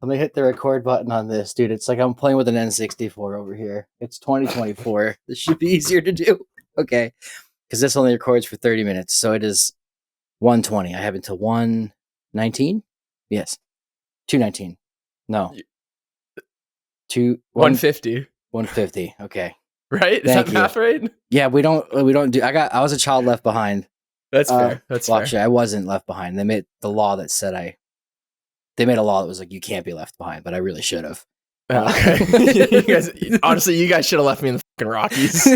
Let me hit the record button on this, dude. It's like I'm playing with an N64 over here. It's 2024. This should be easier to do. Okay. Because this only records for 30 minutes. So it is 1:20. I have until 1:19? Yes. 2:19. No. 1:50. 1:50. Okay. Right? Is that math right? Yeah, we don't do. I was a child left behind. That's fair. That's fair. Actually, I wasn't left behind. They made the law that said they made a law that was like, you can't be left behind, but I really should have. Okay. you guys should have left me in the fucking Rockies.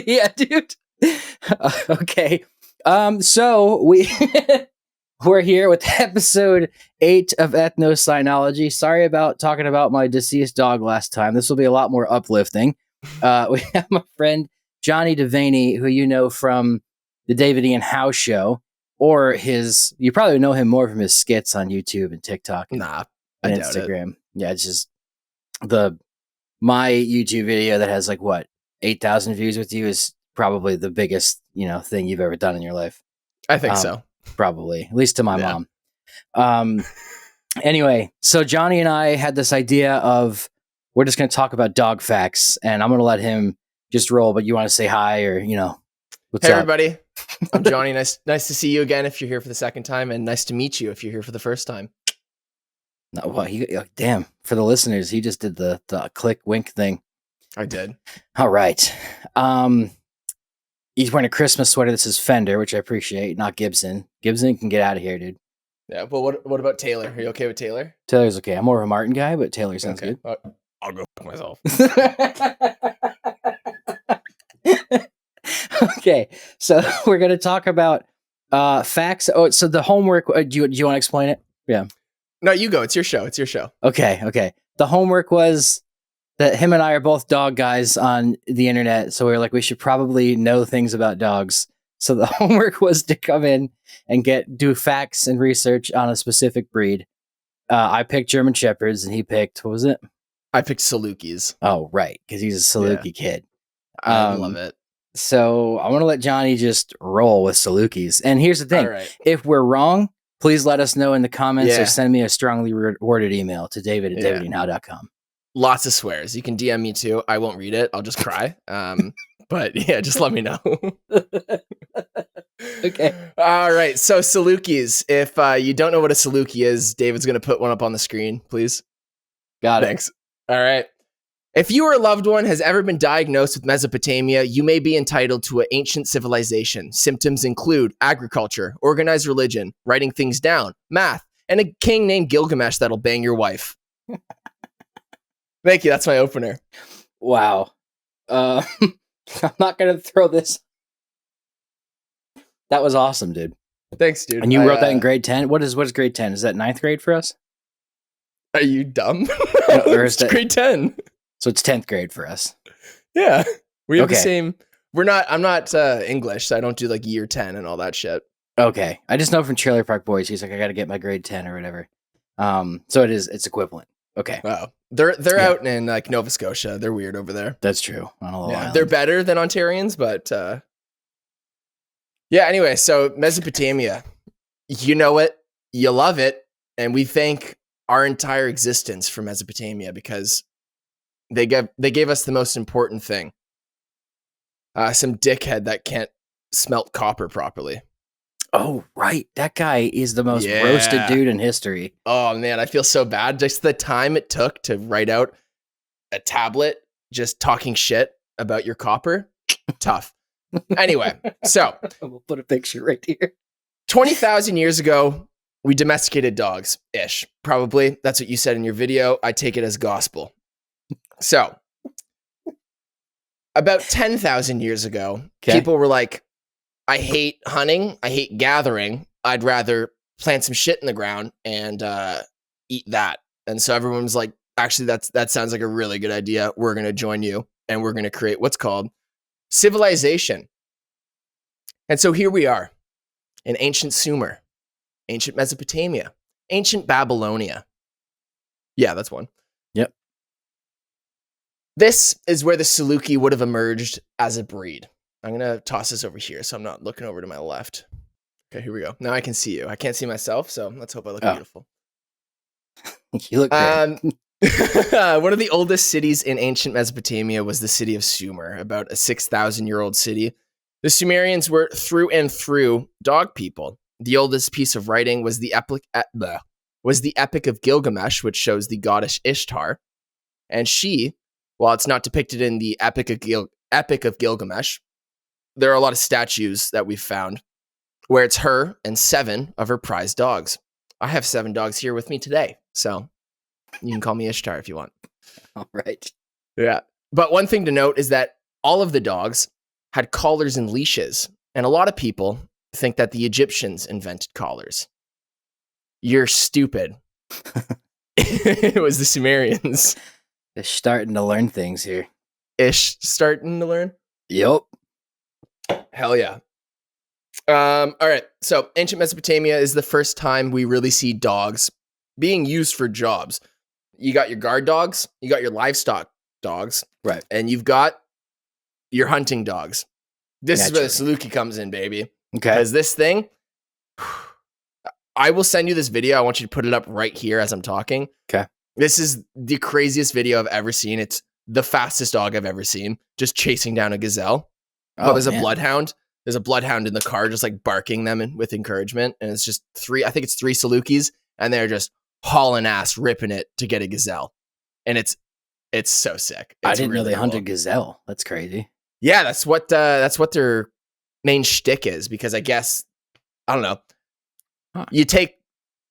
Yeah, dude. Okay. So we're here with episode 8 of Ethnocynology. Sorry about talking about my deceased dog last time. This will be a lot more uplifting. We have my friend Jonny Devaney, who you know from the David Ian Howe Show, or you probably know him more from his skits on YouTube and TikTok and Instagram. Yeah, it's just my YouTube video that has 8,000 views with you is probably the biggest, thing you've ever done in your life. I think so. Probably, at least to my mom. Anyway, so Jonny and I had this idea of we're just going to talk about dog facts, and I'm going to let him just roll. But you want to say hi, or what's up? Hey, up? everybody. I'm Jonny. Nice to see you again if you're here for the second time, and nice to meet you if you're here for the first time. No, well, damn. For the listeners, he just did the click wink thing. I did. All right. He's wearing a Christmas sweater that says Fender, which I appreciate, not Gibson. Gibson can get out of here, dude. Yeah, but what about Taylor? Are you okay with Taylor? Taylor's okay. I'm more of a Martin guy, but Taylor sounds good. I'll go fuck myself. Okay, so we're going to talk about facts. Oh, so the homework, do you want to explain it? Yeah. No, you go. It's your show. Okay. The homework was that him and I are both dog guys on the internet, so we were like, we should probably know things about dogs. So the homework was to come in and do facts and research on a specific breed. I picked German Shepherds, and he picked, what was it? I picked Salukis. Oh, right, because he's a Saluki kid. I love it. So I want to let Jonny just roll with Salukis. And here's the thing. Right. If we're wrong, please let us know in the comments or send me a strongly worded email to david@davidianhowe.com. Lots of swears. You can DM me too. I won't read it. I'll just cry. But yeah, just let me know. Okay. All right. So Salukis. If you don't know what a Saluki is, David's going to put one up on the screen, please. Got it. Thanks. All right. If you or a loved one has ever been diagnosed with Mesopotamia, you may be entitled to an ancient civilization. Symptoms include agriculture, organized religion, writing things down, math, and a king named Gilgamesh that'll bang your wife. Thank you. That's my opener. Wow. I'm not going to throw this. That was awesome, dude. Thanks, dude. And you wrote that in grade 10? What is grade 10? Is that 9th grade for us? Are you dumb? Or is that grade 10? So it's 10th grade for us. Yeah. We have the same. I'm not English, so I don't do year 10 and all that shit. Okay. I just know from Trailer Park Boys, he's like, I got to get my grade 10 or whatever. So it's equivalent. Okay. Wow. They're out in Nova Scotia. They're weird over there. That's true. On a little island. They're better than Ontarians, but yeah. Anyway, so Mesopotamia, you know it, you love it, and we thank our entire existence for Mesopotamia because they gave us the most important thing. Some dickhead that can't smelt copper properly. Oh, right. That guy is the most roasted dude in history. Oh, man, I feel so bad. Just the time it took to write out a tablet just talking shit about your copper. Tough. Anyway, so. We'll put a picture right here. 20,000 years ago, we domesticated dogs-ish. Probably. That's what you said in your video. I take it as gospel. So, about 10,000 years ago, people were like, I hate hunting. I hate gathering. I'd rather plant some shit in the ground and eat that. And so everyone was like, actually, that sounds like a really good idea. We're going to join you and we're going to create what's called civilization. And so here we are in ancient Sumer, ancient Mesopotamia, ancient Babylonia. Yeah, that's one. Yep. This is where the Saluki would have emerged as a breed. I'm going to toss this over here so I'm not looking over to my left. Okay, here we go. Now I can see you. I can't see myself, so let's hope I look beautiful. You look great. One of the oldest cities in ancient Mesopotamia was the city of Sumer, about a 6,000-year-old city. The Sumerians were through and through dog people. The oldest piece of writing was the Epic of Gilgamesh, which shows the goddess Ishtar. And she, while it's not depicted in the Epic of Gilgamesh, there are a lot of statues that we've found where it's her and 7 of her prized dogs. I have 7 dogs here with me today, so you can call me Ishtar if you want. All right. Yeah. But one thing to note is that all of the dogs had collars and leashes, and a lot of people think that the Egyptians invented collars. You're stupid. It was the Sumerians. They're starting to learn things here. Starting to learn? Yep. Hell yeah. All right. So ancient Mesopotamia is the first time we really see dogs being used for jobs. You got your guard dogs, you got your livestock dogs, right, and you've got your hunting dogs. This is where the Saluki comes in, baby. Okay. Because this thing, I will send you this video. I want you to put it up right here as I'm talking. Okay. This is the craziest video I've ever seen. It's the fastest dog I've ever seen, just chasing down a gazelle. Oh, there's a bloodhound. There's a bloodhound in the car, just like barking them with encouragement. And it's just 3 Salukis, and they're just hauling ass, ripping it to get a gazelle. And it's so sick. I didn't know they hunted gazelle. That's crazy. Yeah, that's what their main shtick is, because I guess, I don't know. Huh. You take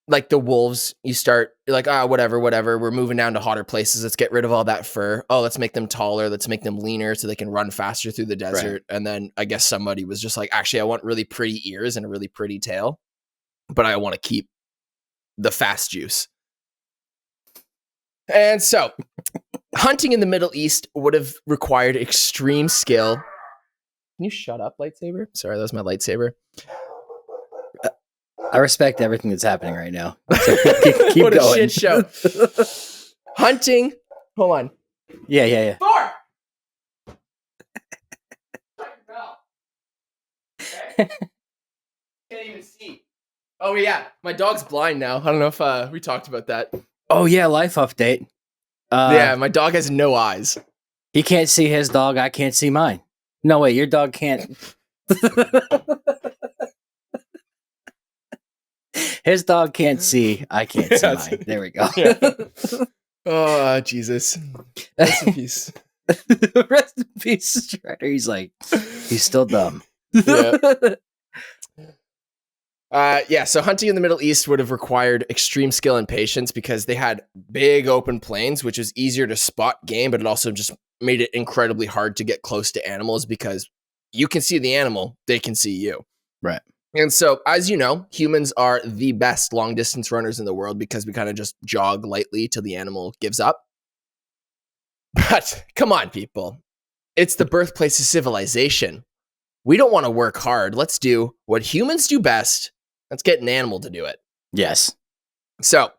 like the wolves, you're like, whatever, we're moving down to hotter places. Let's get rid of all that fur. Oh, let's make them taller. Let's make them leaner so they can run faster through the desert. Right. And then I guess somebody was just like, actually, I want really pretty ears and a really pretty tail, but I want to keep the fast juice. And so hunting in the Middle East would have required extreme skill. Can you shut up, lightsaber? Sorry, that was my lightsaber. I respect everything that's happening right now. So keep what going. A shit show. Hunting. Hold on. Yeah. Thor! Okay. Can't even see. Oh, yeah. My dog's blind now. I don't know if we talked about that. Oh, yeah. Life update. Yeah, my dog has no eyes. He can't see his dog. I can't see mine. No, wait. Your dog can't. His dog can't see. I can't see mine. There we go. Yeah. Oh, Jesus. Rest in peace. Rest in peace, Strider. He's still dumb. Yeah. So hunting in the Middle East would have required extreme skill and patience because they had big open plains, which was easier to spot game, but it also just made it incredibly hard to get close to animals because you can see the animal, they can see you. Right. And so, as you know, humans are the best long distance runners in the world because we kind of just jog lightly till the animal gives up. But come on, people. It's the birthplace of civilization. We don't want to work hard. Let's do what humans do best. Let's get an animal to do it. Yes. So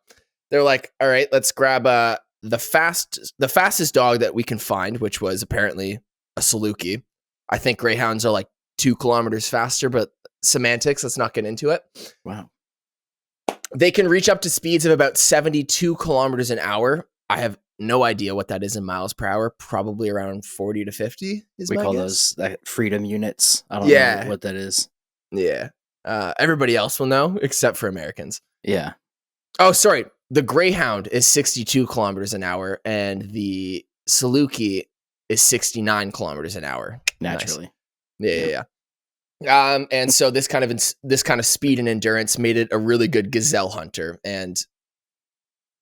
they're like, all right, let's grab the fastest dog that we can find, which was apparently a Saluki. I think greyhounds are like 2 kilometers faster, but semantics, let's not get into it. Wow. They can reach up to speeds of about 72 kilometers an hour. I have no idea what that is in miles per hour. Probably around 40 to 50 is my guess. We call those freedom units. I don't know what that is. Yeah. Everybody else will know except for Americans. Yeah. Oh, sorry. The greyhound is 62 kilometers an hour and the Saluki is 69 kilometers an hour. Naturally. Nice. Yeah. And so this kind of speed and endurance made it a really good gazelle hunter. And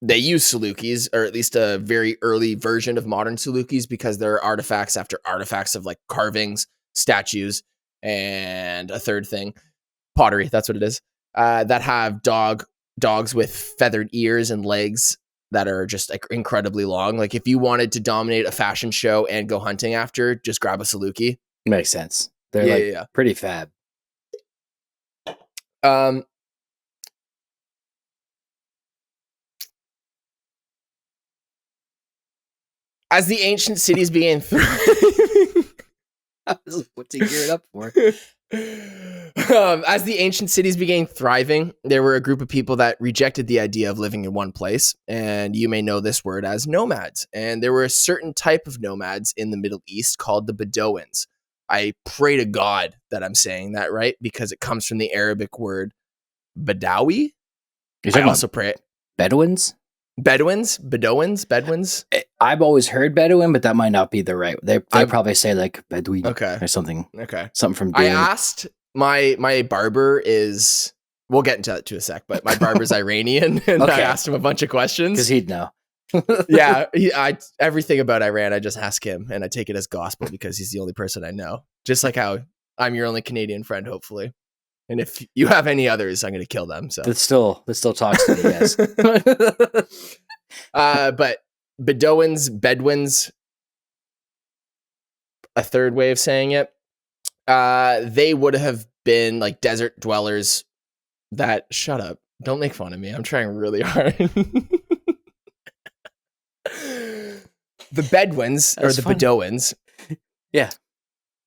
they use Salukis, or at least a very early version of modern Salukis, because there are artifacts after artifacts of like carvings, statues, and a third thing, pottery. That's what it is. That have dogs with feathered ears and legs that are just like incredibly long. Like if you wanted to dominate a fashion show and go hunting after, just grab a Saluki. Makes sense. They're pretty fab. As the ancient cities began thriving, what's he geared up for? As the ancient cities began thriving, there were a group of people that rejected the idea of living in one place, and you may know this word as nomads. And there were a certain type of nomads in the Middle East called the Bedouins. I pray to God that I'm saying that right, because it comes from the Arabic word Badawi. I also pray it. Bedouins? Bedouins? I've always heard Bedouin, but that might not be the right. They probably say like Bedouin or something. Okay. Something from Dune. I asked my barber is, we'll get into that to a sec, but my barber's Iranian, and I asked him a bunch of questions. Because he'd know. Yeah, everything about Iran, I just ask him, and I take it as gospel because he's the only person I know. Just like how I'm your only Canadian friend, hopefully. And if you have any others, I'm going to kill them. So that still talks to me, yes. But Bedouins, a third way of saying it, they would have been like desert dwellers that, shut up, don't make fun of me. I'm trying really hard. The Bedouins, or the fun. Bedouins, yeah,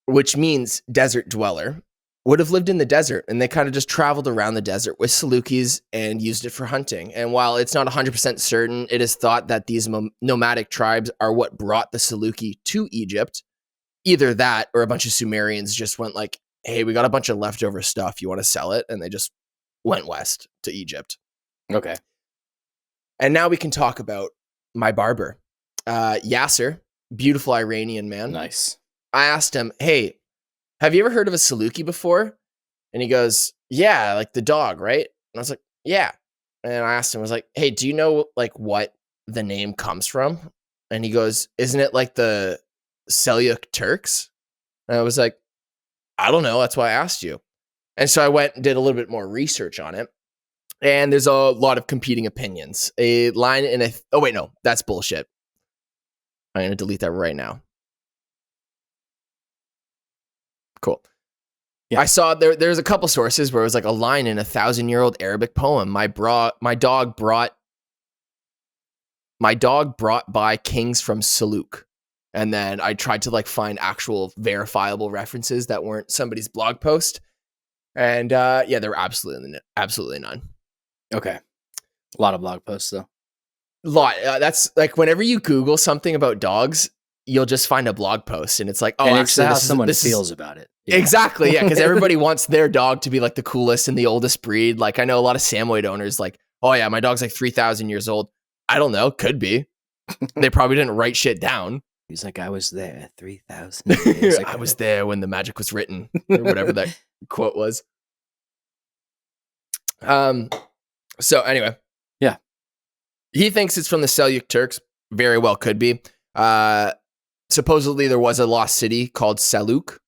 which means desert dweller, would have lived in the desert, and they kind of just traveled around the desert with Salukis and used it for hunting. And while it's not 100% certain, it is thought that these nomadic tribes are what brought the Saluki to Egypt. Either that, or a bunch of Sumerians just went like, hey, we got a bunch of leftover stuff, you want to sell it? And they just went west to Egypt. Okay. And now we can talk about my barber, Yasser, beautiful Iranian man. Nice. I asked him, hey, have you ever heard of a Saluki before? And he goes, yeah, like the dog, right? And I was like, yeah. And I asked him, I was like, hey, do you know like what the name comes from? And he goes, isn't it like the Seljuk Turks? And I was like, I don't know. That's why I asked you. And so I went and did a little bit more research on it. And there's a lot of competing opinions. A line in a... oh, wait, no. That's bullshit. I'm going to delete that right now. Cool. Yeah. I saw there's a couple sources where it was like a line in a 1,000-year-old Arabic poem. My dog brought by kings from Saluk. And then I tried to like find actual verifiable references that weren't somebody's blog post. And yeah, there were absolutely none. Okay. A lot of blog posts though. That's like whenever you Google something about dogs, you'll just find a blog post and it's like, oh, and actually, how someone feels about it. Yeah. Exactly. Yeah. Because everybody wants their dog to be like the coolest and the oldest breed. Like I know a lot of Samoyed owners like, oh yeah, my dog's like 3,000 years old. I don't know. Could be. They probably didn't write shit down. He's like, I was there 3,000 years ago. I was there when the magic was written or whatever that quote was. So anyway. Yeah. He thinks it's from the Seljuk Turks. Very well could be. Supposedly there was a lost city called Saluk,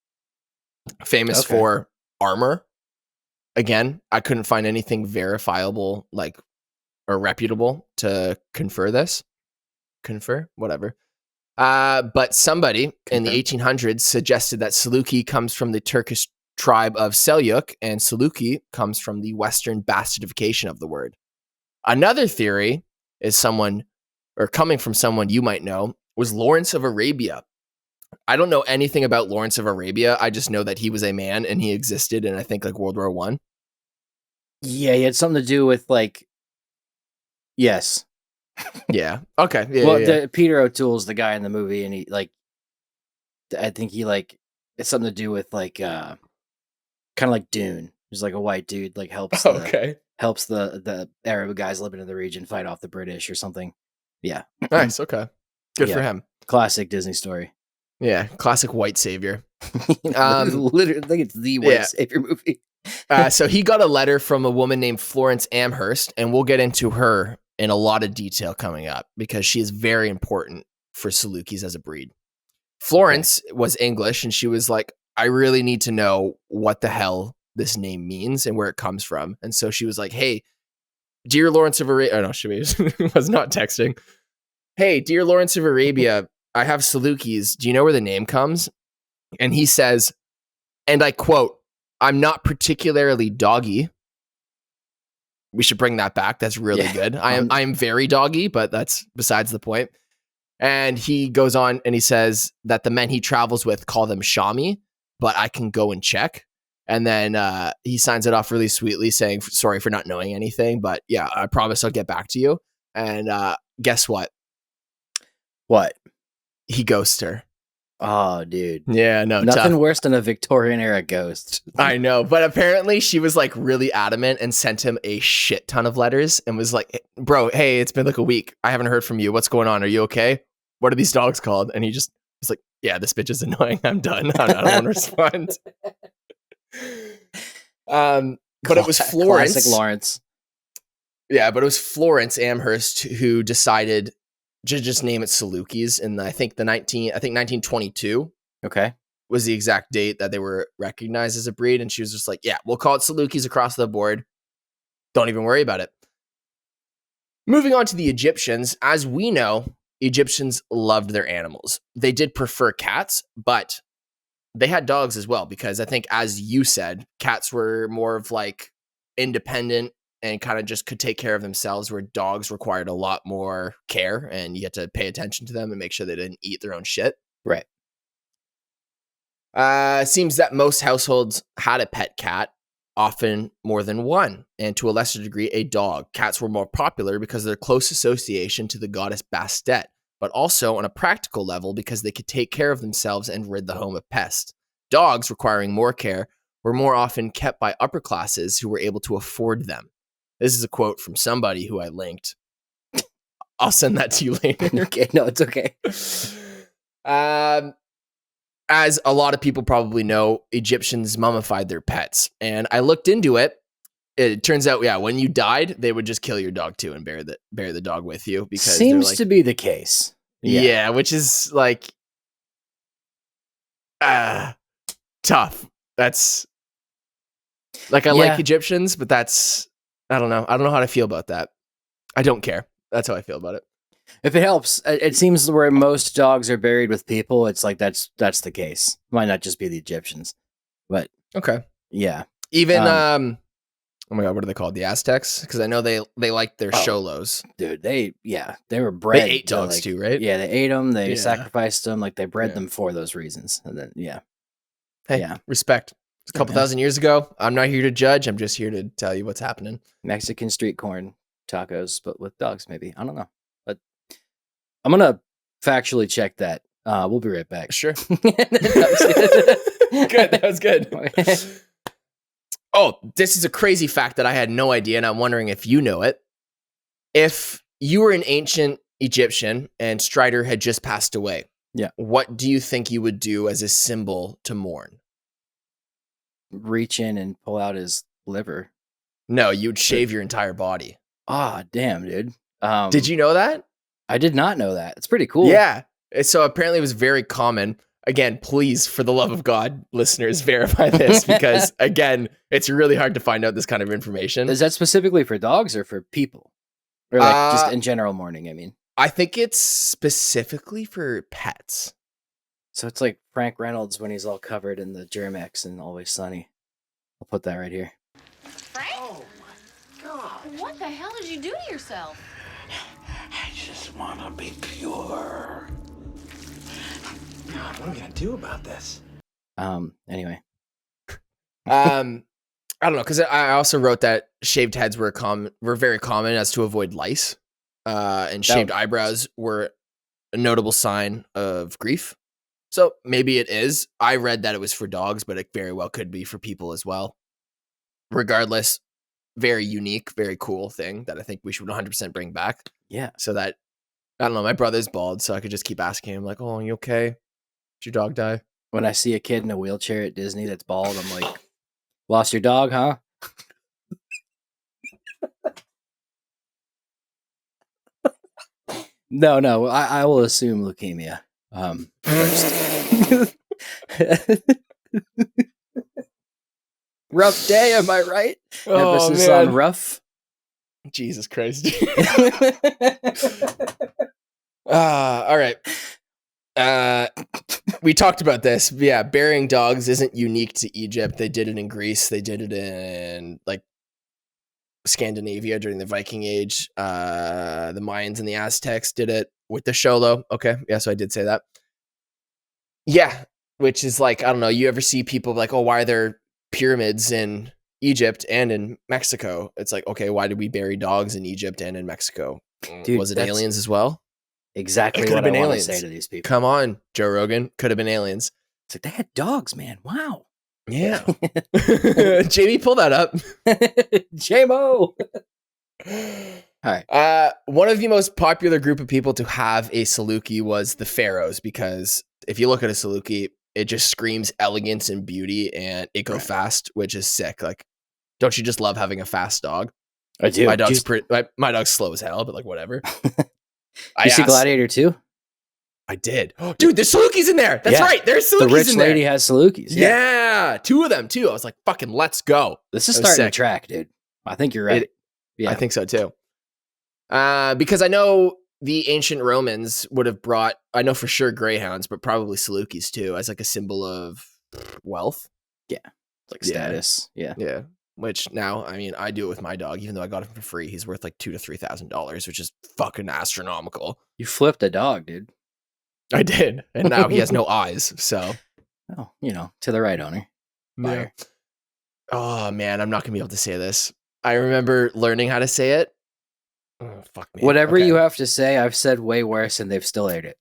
famous for armor. Again, I couldn't find anything verifiable, like, or reputable to confer, whatever. But somebody in the 1800s suggested that Saluki comes from the Turkish tribe of Seljuk, and Saluki comes from the Western bastardification of the word. Another theory is coming from someone you might know, was Lawrence of Arabia. I don't know anything about Lawrence of Arabia. I just know that he was a man and he existed in, I think, like World War I. Yeah, he had something to do with like, yes. Yeah. Okay. Yeah, well, Peter O'Toole's the guy in the movie, and he like, I think he like, it's something to do with like, kind of like Dune. He's like a white dude, like helps the Arab guys living in the region fight off the British or something. Yeah. Nice. Okay. Good for him. Classic Disney story. Yeah. Classic white savior. Literally, I think it's the white savior movie. So he got a letter from a woman named Florence Amherst, and we'll get into her in a lot of detail coming up because she is very important for Salukis as a breed. Florence was English, and she was like, I really need to know what the hell this name means and where it comes from. And so she was like, hey, dear Lawrence of Arabia. Oh, no, she was not texting. Hey, dear Lawrence of Arabia, I have Salukis. Do you know where the name comes? And he says, and I quote, I'm not particularly doggy. We should bring that back. That's really good. I am very doggy, but that's besides the point. And he goes on and he says that the men he travels with call them Shami, but I can go and check. And then he signs it off really sweetly saying, sorry for not knowing anything. But yeah, I promise I'll get back to you. And guess what? What? He ghosted her. Oh, dude. Yeah, no, nothing tough. worse than a Victorian era ghost. I know, but apparently she was like really adamant and sent him a shit ton of letters and was like, bro, hey, it's been like a week. I haven't heard from you. What's going on? Are you okay? What are these dogs called? And he just was like, yeah, this bitch is annoying. I'm done. I don't want to respond. But it was Florence. Classic Lawrence. Yeah, but it was Florence Amherst who decided to just name it Salukis in I think 1922. Okay. Was the exact date that they were recognized as a breed. And she was just like, yeah, we'll call it Salukis across the board. Don't even worry about it. Moving on to the Egyptians. As we know, Egyptians loved their animals. They did prefer cats, but they had dogs as well, because I think, as you said, cats were more of like independent and kind of just could take care of themselves, where dogs required a lot more care and you had to pay attention to them and make sure they didn't eat their own shit. Right. Seems that most households had a pet cat, often more than one, and to a lesser degree, a dog. Cats were more popular because of their close association to the goddess Bastet, but also on a practical level because they could take care of themselves and rid the home of pests. Dogs, requiring more care, were more often kept by upper classes who were able to afford them. This is a quote from somebody who I linked. I'll send that to you later. Okay, no, it's okay. As a lot of people probably know, Egyptians mummified their pets. And I looked into it. It turns out, yeah, when you died, they would just kill your dog too and bury the dog with you. Because seems like, to be the case. Yeah, which is like tough. That's like, I like Egyptians, but that's, I don't know. I don't know how to feel about that. I don't care. That's how I feel about it. If it helps, it seems where most dogs are buried with people, it's like that's the case. Might not just be the Egyptians, but okay, yeah. Even oh my god, what are they called? The Aztecs? Because I know they liked their sholos. Dude, they were bred. They ate dogs too, right? Yeah, they ate them. They sacrificed them. Like, they bred them for those reasons. And then hey, respect. It's a couple thousand years ago. I'm not here to judge. I'm just here to tell you what's happening. Mexican street corn tacos, but with dogs, maybe. I don't know. But I'm going to factually check that. We'll be right back. Sure. Good. That was good. Oh, this is a crazy fact that I had no idea, and I'm wondering if you know it. If you were an ancient Egyptian and Strider had just passed away, what do you think you would do as a symbol to mourn? Reach in and pull out his liver. No, you'd shave your entire body. Ah, damn, dude. Did you know that? I did not know that. It's pretty cool. Yeah. So apparently it was very common. Again, please, for the love of God, listeners, verify this, because again, it's really hard to find out this kind of information. Is that specifically for dogs or for people? Or like just in general mourning, I mean? I think it's specifically for pets. So it's like Frank Reynolds when he's all covered in the Germ-X and Always Sunny. I'll put that right here. Frank? Oh my God. What the hell did you do to yourself? I just want to be pure. God, what are we gonna do about this? Anyway. I don't know, because I also wrote that shaved heads were very common as to avoid lice. And shaved eyebrows were a notable sign of grief. So maybe it is. I read that it was for dogs, but it very well could be for people as well. Regardless, very unique, very cool thing that I think we should 100% bring back. Yeah. So that, I don't know, my brother's bald, so I could just keep asking him, like, oh, are you okay? Did your dog die? When I see a kid in a wheelchair at Disney that's bald, I'm like, lost your dog, huh? No, I will assume leukemia first. Rough day, am I right? Oh, Emphasis man. on rough. Jesus Christ. All right. We talked about this. Yeah, burying dogs isn't unique to Egypt. They did it in Greece. They did it in like Scandinavia during the Viking Age. The Mayans and the Aztecs did it with the Sholo. Okay, yeah, so I did say that. Yeah, which is like, I don't know, you ever see people like, oh, why are there pyramids in Egypt and in Mexico. It's like, okay, why did we bury dogs in Egypt and in Mexico? Dude, was it aliens as well? Exactly what I want to say to these people. Come on, Joe Rogan. Could have been aliens. It's like, they had dogs, man. Wow. Yeah. Jamie, pull that up. J-Mo. All right. One of the most popular group of people to have a Saluki was the Pharaohs, because if you look at a Saluki, it just screams elegance and beauty, and it goes fast, which is sick. Like, don't you just love having a fast dog? I do. My dog's slow as hell, but like whatever. You see Gladiator 2? I did. Dude, there's Salukis in there. That's right. There's Salukis in there. The rich lady has Salukis. Yeah. 2 of them too. I was like, fucking let's go. This is starting to track, dude. I think you're right. I think so too. Because I know the ancient Romans would have brought, I know for sure greyhounds, but probably Salukis too, as like a symbol of wealth. Yeah. Like status. Yeah. Yeah. Which now, I mean, I do it with my dog, even though I got him for free. He's worth like $2,000 to $3,000, which is fucking astronomical. You flipped a dog, dude. I did. And now he has no eyes. So, oh, to the right owner. Buyer. Yeah. Oh man, I'm not gonna be able to say this. I remember learning how to say it. Oh, fuck me. Whatever you have to say, I've said way worse and they've still ate it.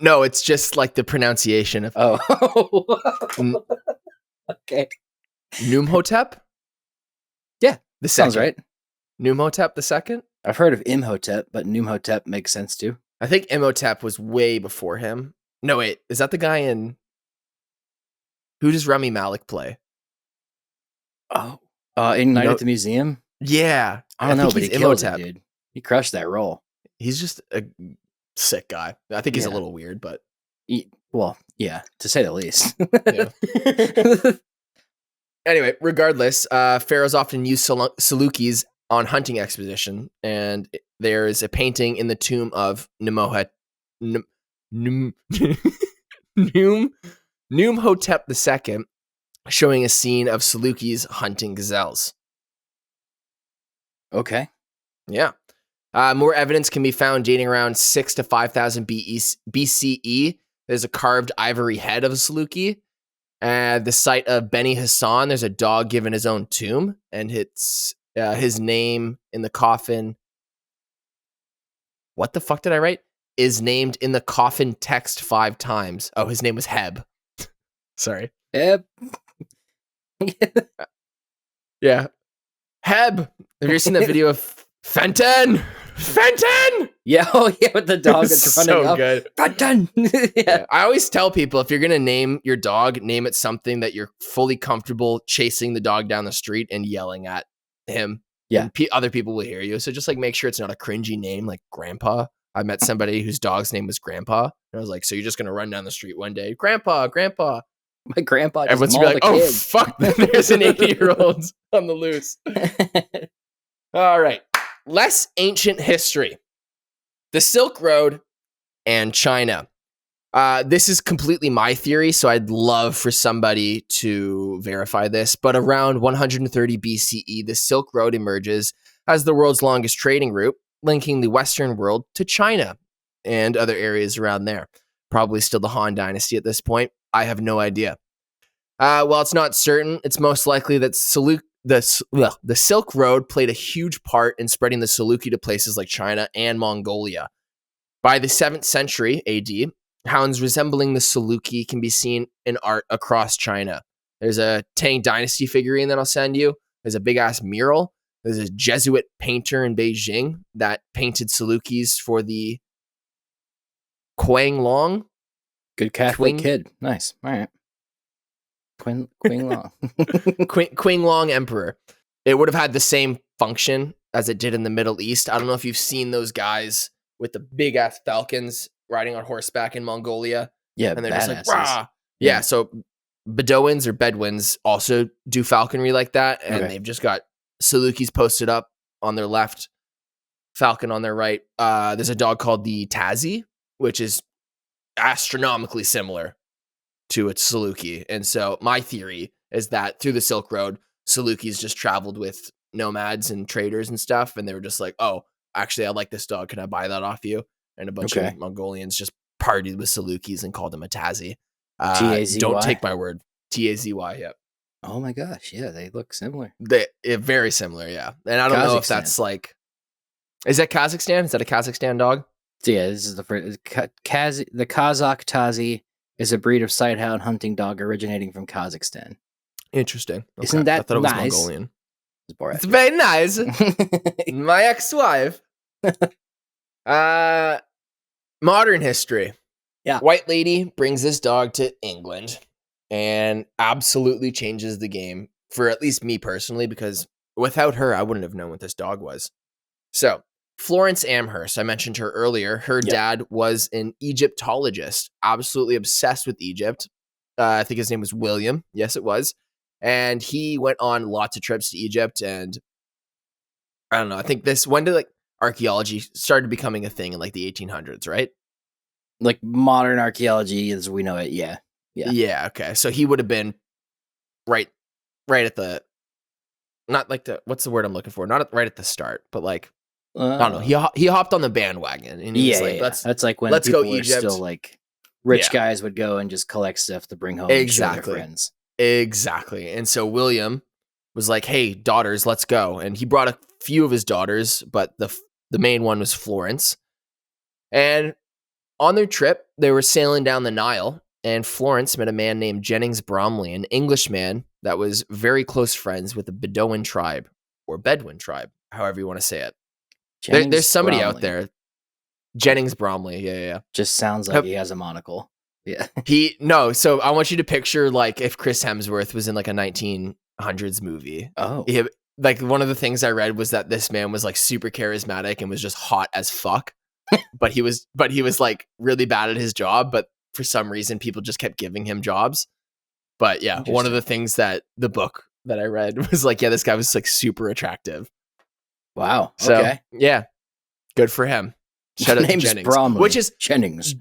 No, it's just like the pronunciation of okay. Numhotep? Yeah. The second. Sounds right. Numhotep the second? I've heard of Imhotep, but Numhotep makes sense too. I think Imhotep was way before him. No, wait. Is that the guy in... Who does Rami Malek play? Oh. In Night at the Museum? Yeah. I don't know, but he killed it, dude. He crushed that role. He's just a sick guy. I think he's a little weird, but... Yeah, to say the least. Anyway, regardless, pharaohs often used Salukis on hunting expedition, and there is a painting in the tomb of Numhotep II showing a scene of Salukis hunting gazelles. Okay. Yeah. More evidence can be found dating around 6 to 5,000 BCE. There's a carved ivory head of a Saluki. At the site of Beni Hassan, there's a dog given his own tomb, and it's his name in the coffin. What the fuck did I write? Is named in the coffin text 5 times. Oh, his name was Heb. Sorry. Heb. Yeah. Heb. Have you seen that video of Fenton? Fenton! Yeah, with the dog that's running so up. Good. Fenton! Yeah. I always tell people, if you're going to name your dog, name it something that you're fully comfortable chasing the dog down the street and yelling at him. Yeah. And other people will hear you. So just like make sure it's not a cringy name like Grandpa. I met somebody whose dog's name was Grandpa. And I was like, so you're just going to run down the street one day, Grandpa. My grandpa just everyone's mauled like, a oh, kid. fuck, there's an 80-year-old on the loose. All right. Less ancient history. The Silk Road and China. This is completely my theory, so I'd love for somebody to verify this. But around 130 BCE, the Silk Road emerges as the world's longest trading route, linking the Western world to China and other areas around there. Probably still the Han Dynasty at this point. I have no idea. While it's not certain, it's most likely that the Silk Road played a huge part in spreading the Saluki to places like China and Mongolia. By the 7th century AD, hounds resembling the Saluki can be seen in art across China. There's a Tang Dynasty figurine that I'll send you. There's a big-ass mural. There's a Jesuit painter in Beijing that painted Salukis for the Quanglong. Good Catholic kid. Nice. All right. Quanglong. Quanglong Emperor. It would have had the same function as it did in the Middle East. I don't know if you've seen those guys with the big ass falcons riding on horseback in Mongolia. Yeah, and they're just like, rah. Yeah, so Bedouins also do falconry like that, and they've just got Salukis posted up on their left, falcon on their right. There's a dog called the Tazi, which is astronomically similar to its Saluki. And so my theory is that through the Silk Road, Salukis just traveled with nomads and traders and stuff, and they were just like, oh, actually, I like this dog. Can I buy that off you? And a bunch of Mongolians just partied with Salukis and called them a Tazi. T-A-Z-Y? Don't take my word. T-A-Z-Y, yep. Oh my gosh, yeah, they look similar. Very similar, yeah. And I don't know if that's like, is that Kazakhstan? Is that a Kazakhstan dog? So yeah, this is the first. The Kazakh Tazi is a breed of sighthound hunting dog originating from Kazakhstan. Interesting. Okay. Isn't that I thought it was nice? Mongolian. It's very nice. My ex-wife. Modern history. Yeah. White lady brings this dog to England and absolutely changes the game for at least me personally, because without her, I wouldn't have known what this dog was. So, Florence Amherst, I mentioned her earlier. Her dad was an Egyptologist, absolutely obsessed with Egypt. I think his name was William. Yes, it was. And he went on lots of trips to Egypt. And I don't know, I think when did like archaeology started becoming a thing in like the 1800s, right? Like modern archaeology as we know it, yeah. Yeah, okay. So he would have been right at the, not like the, what's the word I'm looking for? Not right at the start, but like, I don't know. He hopped on the bandwagon and he was like, that's like when let's people go were Egypt. still like rich guys would go and just collect stuff to bring home and show their friends. Exactly. And so William was like, hey, daughters, let's go. And he brought a few of his daughters, but the main one was Florence. And on their trip, they were sailing down the Nile, and Florence met a man named Jennings Bromley, an Englishman that was very close friends with the Bedouin tribe, or Bedouin tribe, however you want to say it. There's somebody Bromley out there. Jennings Bromley, yeah. Just sounds like he has a monocle. Yeah. So I want you to picture like if Chris Hemsworth was in like a 1900s movie. Oh. Like one of the things I read was that this man was like super charismatic and was just hot as fuck. but he was like really bad at his job, but for some reason people just kept giving him jobs. But yeah, one of the things that the book that I read was like, yeah, this guy was like super attractive. Wow. So, okay. Yeah. Good for him. Shout out to Jennings. Bromley, which is Jennings.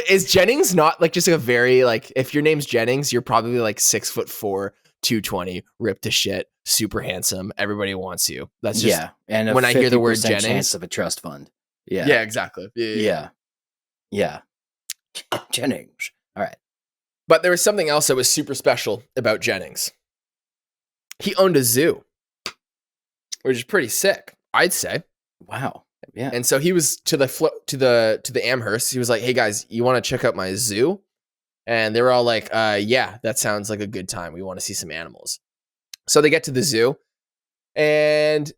Is Jennings not like just a very like, if your name's Jennings, you're probably like 6'4", 220, ripped to shit, super handsome. Everybody wants you. That's just And when I hear the word Jennings, chance of a trust fund. Yeah, exactly. Yeah. Jennings. All right. But there was something else that was super special about Jennings. He owned a zoo, which is pretty sick, I'd say. Wow. Yeah. And so he was to the Amherst. He was like, "Hey guys, you want to check out my zoo?" And they were all like, "Yeah, that sounds like a good time. We want to see some animals." So they get to the zoo, and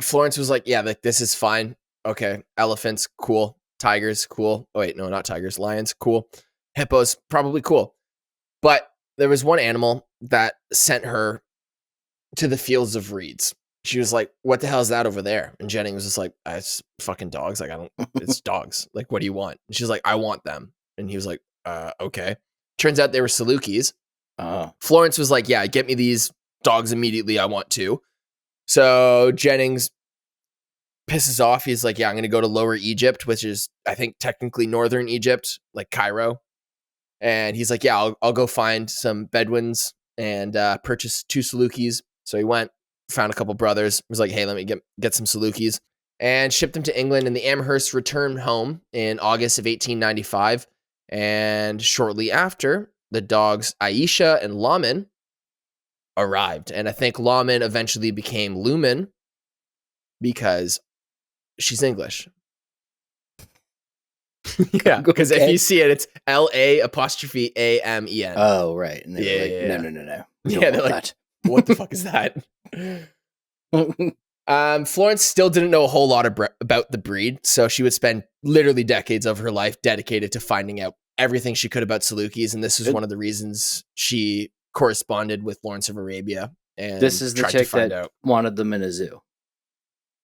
Florence was like, "Yeah, like this is fine. Okay, elephants, cool. Tigers, cool. Oh wait, no, not tigers. Lions, cool. Hippos, probably cool." But there was one animal that sent her to the fields of reeds. She was like, "What the hell is that over there?" And Jennings was just like, "It's fucking dogs. Like, it's dogs. Like, what do you want?" And she's like, "I want them." And he was like, okay. Turns out they were Salukis. Florence was like, "Yeah, get me these dogs immediately. I want to." So Jennings pisses off. He's like, "Yeah, I'm going to go to Lower Egypt," which is, I think, technically Northern Egypt, like Cairo. And he's like, "Yeah, I'll go find some Bedouins and purchase 2 Salukis." So he went, found a couple brothers, was like, "Hey, let me get some Salukis," and shipped them to England. And the Amherst returned home in August of 1895. And shortly after, the dogs Aisha and Laman arrived. And I think Laman eventually became Lumen because she's English. Yeah, because if you see it, it's LA''AMEN. Oh, right. And they were like, no. Yeah, they're like, what the fuck is that? Florence still didn't know a whole lot about the breed, so she would spend literally decades of her life dedicated to finding out everything she could about Salukis, and this was one of the reasons she corresponded with Lawrence of Arabia. And this is the chick that wanted them in a zoo.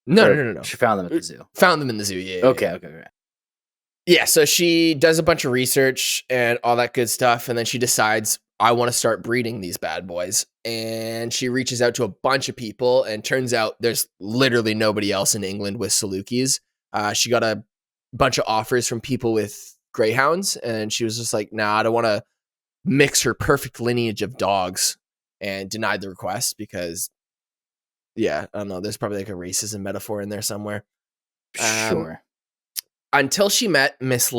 No. She found them at the zoo. Found them in the zoo, yeah. Okay. Yeah, so she does a bunch of research and all that good stuff, and then she decides, I want to start breeding these bad boys. And she reaches out to a bunch of people, and turns out there's literally nobody else in England with Salukis. She got a bunch of offers from people with greyhounds, and she was just like, nah, I don't want to mix her perfect lineage of dogs, and denied the request because, yeah, I don't know, there's probably like a racism metaphor in there somewhere. Sure. Until she met Miss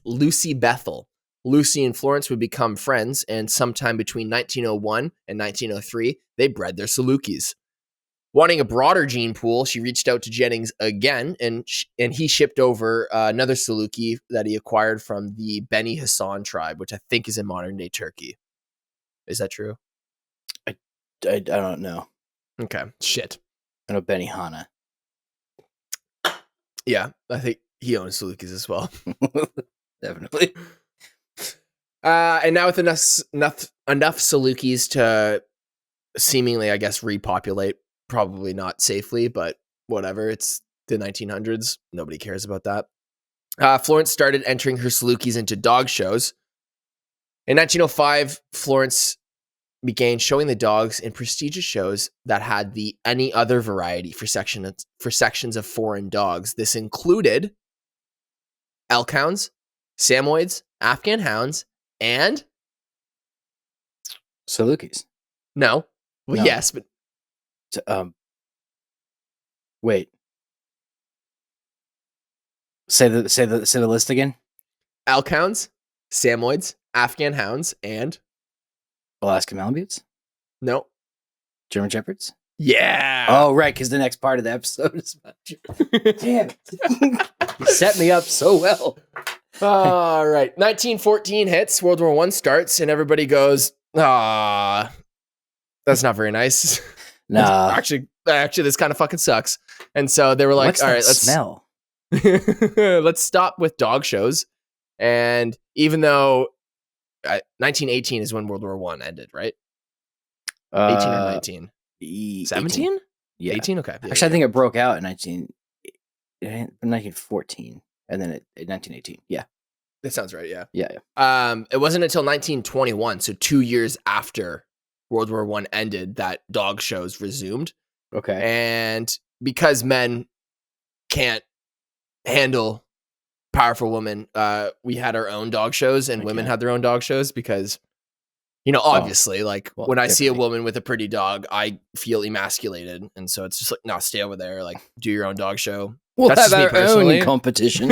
Lucy Bethel, Lucy and Florence would become friends, and sometime between 1901 and 1903, they bred their Salukis. Wanting a broader gene pool, she reached out to Jennings again, and he shipped over another Saluki that he acquired from the Beni Hassan tribe, which I think is in modern-day Turkey. Is that true? I don't know. Okay, shit. I know Beni Hanna. Yeah, I think he owns Salukis as well. Definitely. And now with enough Salukis to seemingly, I guess, repopulate, probably not safely, but whatever. It's the 1900s. Nobody cares about that. Florence started entering her Salukis into dog shows. In 1905, Florence began showing the dogs in prestigious shows that had the any other variety for sections of foreign dogs. This included elk hounds, Samoyeds, Afghan hounds, and Salukis. no. Well, No. yes, but wait. Say the list again. elk hounds, Samoyeds, Afghan hounds, and Alaska Malamutes, no. German Shepherds. Yeah. Oh, right, because the next part of the episode is about Damn it. You set me up so well. All right. 1914 hits, World War I starts, and everybody goes, that's not very nice. Nah. Actually, this kind of fucking sucks. And so they were like, What's all that right, smell? let's stop with dog shows. And even though 1918 is when World War I ended, right? 18 or 19? 17? Yeah. 18? Okay. Yeah, Actually, I think it broke out in 1914 and then in 1918. Yeah. that sounds right. Yeah. Yeah. It wasn't until 1921, so 2 years after World War I ended, that dog shows resumed. Okay. And because men can't handle powerful women, we had our own dog shows, and women had their own dog shows because, obviously, when I see a woman with a pretty dog, I feel emasculated. And so it's just like, no, stay over there, like, do your own dog show. We'll That's have just me our personally. own competition.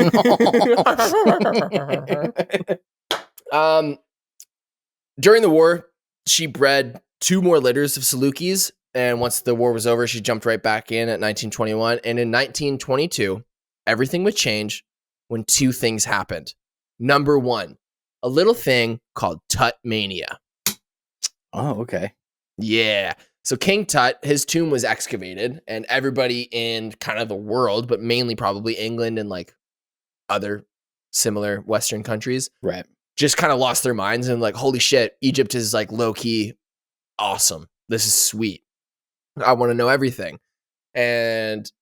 During the war, she bred 2 more litters of Salukis, and once the war was over, she jumped right back in at 1921. And in 1922, everything would change when 2 things happened. Number 1, a little thing called Tut Mania. Oh, okay. Yeah. So King Tut, his tomb was excavated, and everybody in kind of the world, but mainly probably England and like other similar Western countries, Right, just kind of lost their minds and like, holy shit, Egypt is like low key awesome. This is sweet. I want to know everything. And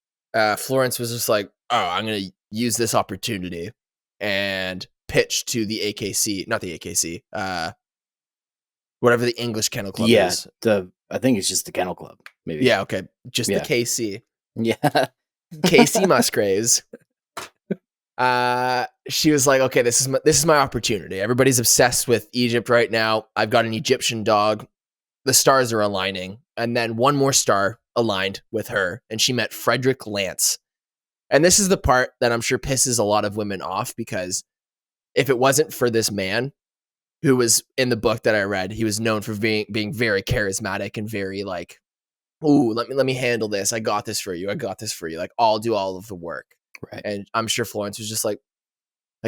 Florence was just like, oh, I'm going to use this opportunity and pitch to the AKC, not the AKC, whatever the English Kennel Club is. I think it's just the Kennel Club, maybe. Yeah, okay. Just the KC. Yeah. KC Musgraves. She was like, okay, this is my opportunity. Everybody's obsessed with Egypt right now. I've got an Egyptian dog. The stars are aligning. And then one more star aligned with her, and she met Frederick Lance. And this is the part that I'm sure pisses a lot of women off, because if it wasn't for this man, who was in the book that I read, he was known for being very charismatic and very like, ooh, let me handle this. I got this for you. Like, I'll do all of the work. Right. And I'm sure Florence was just like,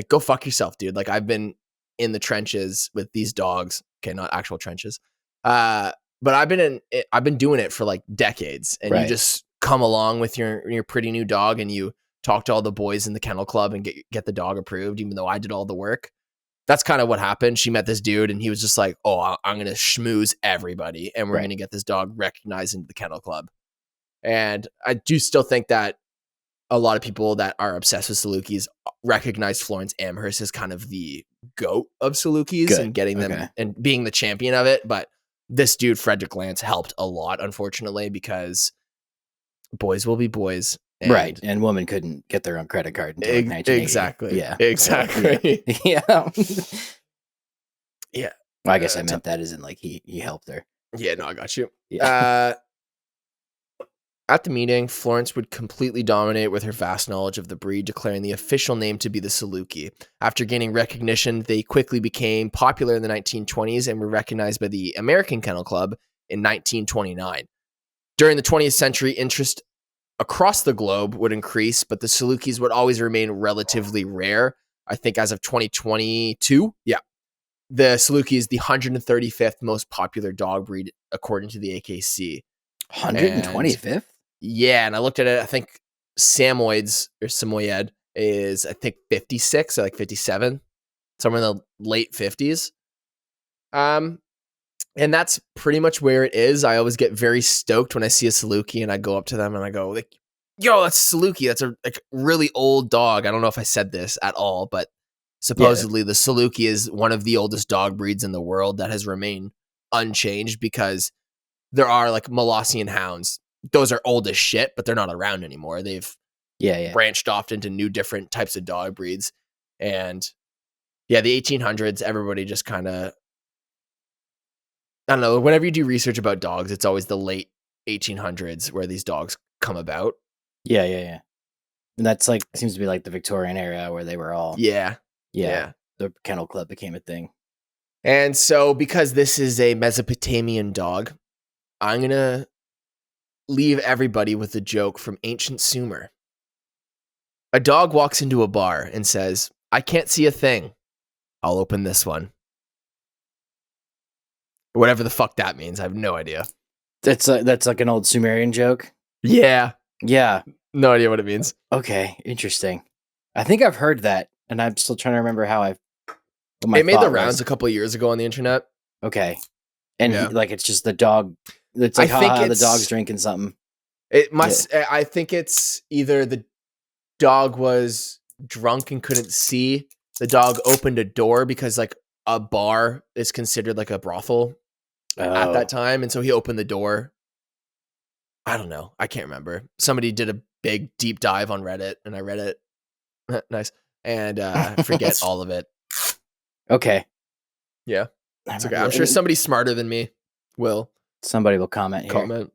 go fuck yourself, dude. Like, I've been in the trenches with these dogs. Okay, not actual trenches. But I've been doing it for like decades. And you just come along with your pretty new dog, and you talk to all the boys in the kennel club and get the dog approved, even though I did all the work. That's kind of what happened. She met this dude, and he was just like, oh, I'm going to schmooze everybody, and we're going to get this dog recognized into the kennel club. And I do still think that a lot of people that are obsessed with Salukis recognize Florence Amherst as kind of the goat of Salukis and getting them and being the champion of it. But this dude, Frederick Lance, helped a lot, unfortunately, because boys will be boys. Right. And women couldn't get their own credit card until like 1980. Exactly. Yeah. Exactly. Yeah. Yeah. Well, I guess I meant that as in like he helped her. Yeah, no, I got you. Yeah. At the meeting, Florence would completely dominate with her vast knowledge of the breed, declaring the official name to be the Saluki. After gaining recognition, they quickly became popular in the 1920s and were recognized by the American Kennel Club in 1929. During the 20th century, interest across the globe would increase, but the Salukis would always remain relatively rare. I think as of 2022, the Saluki is the 135th most popular dog breed according to the AKC. 125th? Yeah, and I looked at it. I think Samoyeds or Samoyed is, I think, 56 or like 57, somewhere in the late 50s. And that's pretty much where it is. I always get very stoked when I see a Saluki and I go up to them and I go, like, yo, that's a Saluki. That's a really old dog. I don't know if I said this at all, but supposedly the Saluki is one of the oldest dog breeds in the world that has remained unchanged, because there are like Molossian hounds. Those are old as shit, but they're not around anymore. They've branched off into new different types of dog breeds. And yeah, the 1800s, everybody just kind of, I don't know, whenever you do research about dogs, it's always the late 1800s where these dogs come about. Yeah. And that's like, seems to be like the Victorian era where they were all. Yeah. The Kennel Club became a thing. And so because this is a Mesopotamian dog, I'm going to leave everybody with a joke from ancient Sumer. A dog walks into a bar and says, "I can't see a thing. I'll open this one." Whatever the fuck that means. I have no idea. That's like an old Sumerian joke. Yeah. Yeah. No idea what it means. Okay. Interesting. I think I've heard that, and I'm still trying to remember how it made the rounds a couple of years ago on the internet. Okay. And it's just the dog. It's like, the dog's drinking something. It must. Yeah. I think it's either the dog was drunk and couldn't see. The dog opened a door because like a bar is considered like a brothel at that time. And so he opened the door. I don't know. I can't remember. Somebody did a big deep dive on Reddit and I read it. Nice. And I forget all of it. Okay. Yeah. It's okay. I'm sure somebody smarter than me will. Somebody will comment here.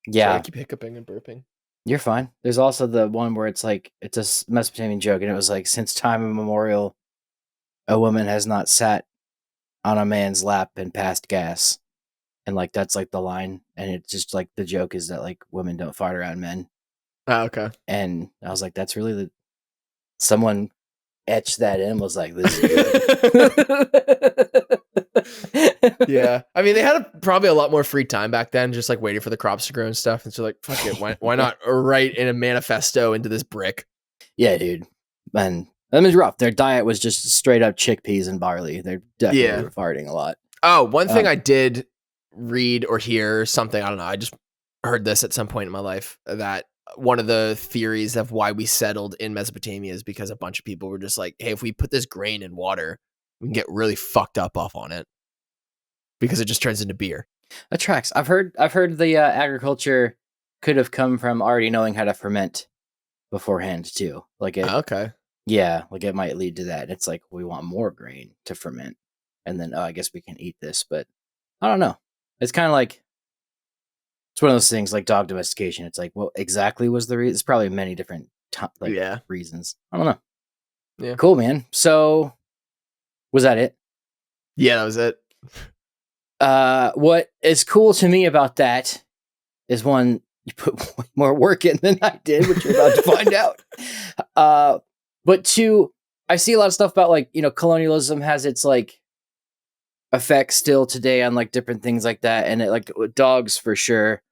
Yeah. I keep hiccuping and burping. You're fine. There's also the one where it's like, it's a Mesopotamian joke, and it was like, since time immemorial, a woman has not sat on a man's lap and passed gas. And like, that's like the line. And it's just like, the joke is that like women don't fart around men. Oh, okay. And I was like, that's really someone etched that in, was like, this is good. Yeah. I mean, they had probably a lot more free time back then, just like waiting for the crops to grow and stuff. And so like, fuck it. Why not write in a manifesto into this brick? Yeah, dude. And that was rough. Their diet was just straight up chickpeas and barley. They're definitely farting a lot. Oh, one thing I did read or hear something, I don't know, I just heard this at some point in my life, that one of the theories of why we settled in Mesopotamia is because a bunch of people were just like, hey, if we put this grain in water, we can get really fucked up off on it because it just turns into beer. That tracks. I've heard the agriculture could have come from already knowing how to ferment beforehand too. Like it, okay. Yeah, like it might lead to that. It's like, we want more grain to ferment, and then I guess we can eat this. But I don't know. It's kind of like, it's one of those things like dog domestication. It's like, well, exactly was the reason. It's probably many different reasons. I don't know. Yeah. Cool, man. So was that it? Yeah, that was it. What is cool to me about that is, one, you put way more work in than I did, which you're about to find out. But two, I see a lot of stuff about like, colonialism has its like effects still today on like different things like that. And it, like dogs for sure.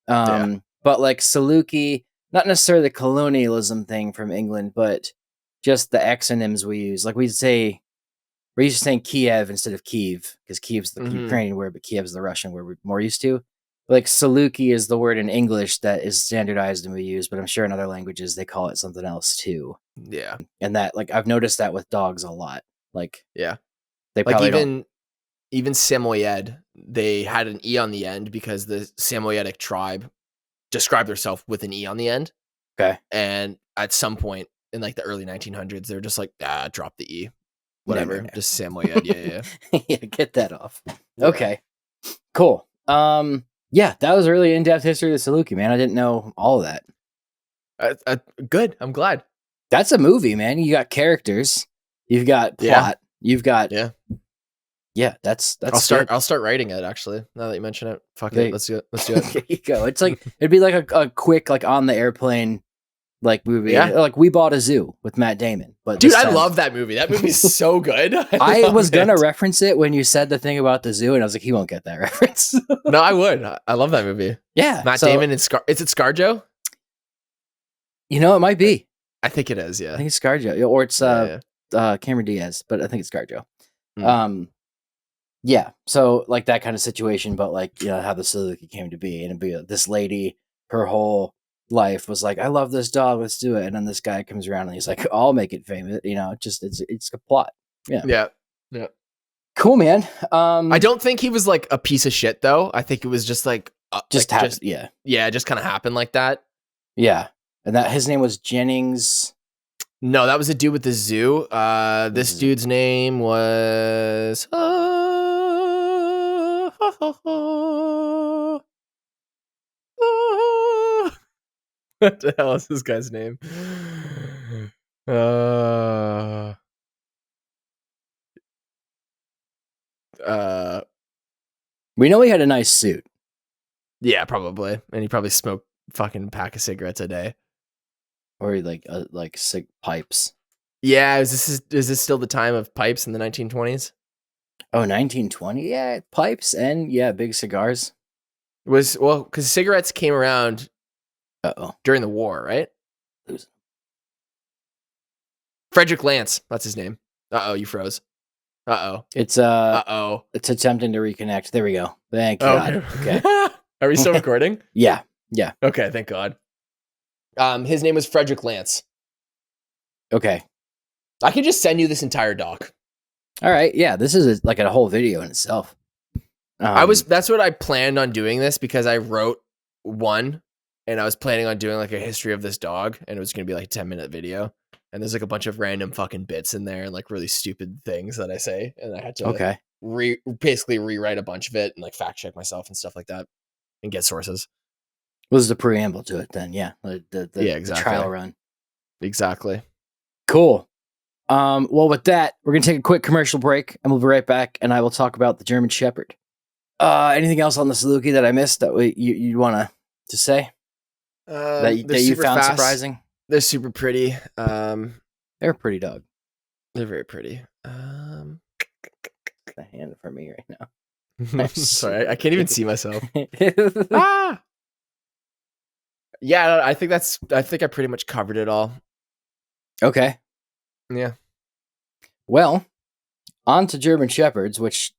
But like Saluki, not necessarily the colonialism thing from England, but just the exonyms we use. Like we're used to saying Kiev instead of Kyiv, because Kiev's the Ukrainian word, but Kiev's the Russian word we're more used to. Like Saluki is the word in English that is standardized and we use, but I'm sure in other languages they call it something else too. Yeah. And that, like, I've noticed that with dogs a lot. Like, yeah, they like probably even Samoyed, they had an E on the end because the Samoyedic tribe described themselves with an E on the end. Okay. And at some point in like the early 1900s, they were just like, drop the E. Whatever. No. Just Samoyed. Yeah. Yeah, get that off. Okay. Cool. Yeah, that was a really in-depth history of the Saluki, man. I didn't know all of that. Good. I'm glad. That's a movie, man. You got characters, you've got plot, you've got that's I'll start writing it actually. Now that you mention it, fuck it, let's do it. There you go. It's like it'd be like a quick like on the airplane like movie. Yeah. Like We Bought a Zoo with Matt Damon. But dude, I love that movie. That movie's so good. I was gonna reference it when you said the thing about the zoo, and I was like, he won't get that reference. No, I would. I love that movie. Yeah, Matt Damon and is it ScarJo? You know, it might be. I think it is. Yeah, I think it's ScarJo, or it's Cameron Diaz, but I think it's ScarJo. Yeah, so like that kind of situation, but like, you know, how the Saluki came to be, and it'd be this lady, her whole life was like, I love this dog, let's do it, and then this guy comes around and he's like, I'll make it famous, you know, it's a plot. Yeah. Cool, man. I don't think he was like a piece of shit though. I think it was just like just kind of happened like that. Yeah, and that his name was Jennings. No, that was a dude with the zoo. This dude's name was. What the hell is this guy's name? We know he had a nice suit. Yeah, probably, and he probably smoked fucking pack of cigarettes a day, or like cig pipes. Yeah, is this still the time of pipes in the 1920s? Oh, 1920? Yeah, pipes and big cigars. Because cigarettes came around during the war, right? Frederick Lance, that's his name. You froze. It's it's attempting to reconnect. There we go. Thank God. Okay. Are we still recording? Yeah. Okay, thank God. His name was Frederick Lance. Okay. I could just send you this entire doc. All right. Yeah, this is like a whole video in itself. That's what I planned on doing this, because I wrote one and I was planning on doing like a history of this dog, and it was going to be like a 10-minute video. And there's like a bunch of random fucking bits in there and like really stupid things that I say. And I had to basically rewrite a bunch of it and like fact check myself and stuff like that and get sources. Was the preamble to it then? Yeah. Exactly. The trial run. Exactly. Cool. Well, with that, we're going to take a quick commercial break, and we'll be right back, and I will talk about the German Shepherd. Anything else on the Saluki that I missed that you want to say? That you found surprising? They're super pretty. They're a pretty dog. They're very pretty. A hand for me right now. Sorry, I can't even see myself. Yeah, I think I pretty much covered it all. Okay. Yeah. Well, on to German Shepherds, which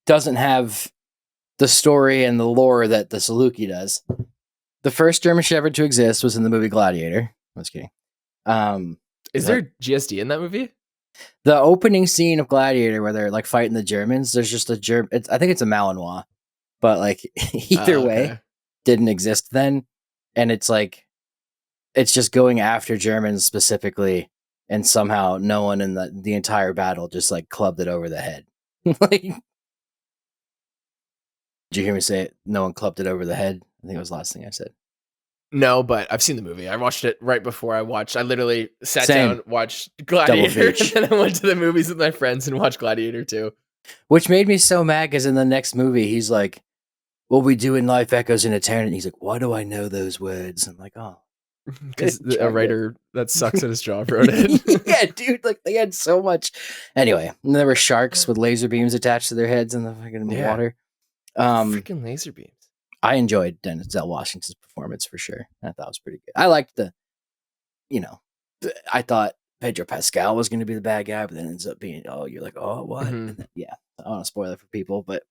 doesn't have the story and the lore that the Saluki does. The first German Shepherd to exist was in the movie Gladiator. I was kidding. Is there GSD in that movie? The opening scene of Gladiator, where they're like fighting the Germans, there's just a German. I think it's a Malinois, but like either way, didn't exist then, and it's like it's just going after Germans specifically, and somehow no one in the entire battle just like clubbed it over the head. Like, did you hear me say it? No one clubbed it over the head. I think it was the last thing I said. No, but I've seen the movie. I watched it right before I literally sat down, watched Gladiator, and then I went to the movies with my friends and watched Gladiator too. Which made me so mad, because in the next movie, he's like, what we do in life echoes in eternity. He's like, why do I know those words? I'm like, oh. Because a writer that sucks at his job wrote it. Yeah, dude, like they had so much. Anyway, and there were sharks with laser beams attached to their heads in the fucking water. Freaking laser beams. I enjoyed Denzel Washington's performance for sure. I thought it was pretty good. I liked I thought Pedro Pascal was going to be the bad guy, but then it ends up being, you're like, oh, what? Mm-hmm. Then, I don't want to spoil it for people, but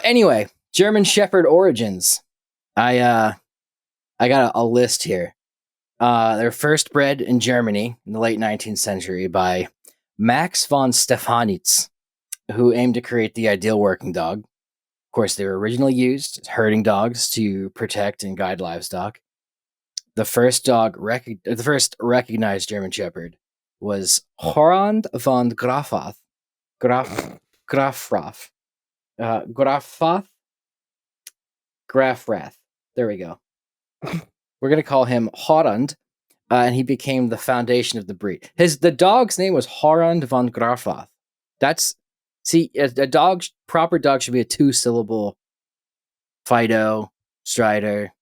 anyway, German Shepherd origins. I got a list here. They're first bred in Germany in the late 19th century by Max von Stephanitz, who aimed to create the ideal working dog. Of course, they were originally used as herding dogs to protect and guide livestock. The first recognized German Shepherd was Horand von Grafrath. Grafrath. There we go. We're going to call him Horund, and he became the foundation of the breed. The dog's name was Horund von Grafrath. Proper dog should be a 2-syllable. Fido, Strider,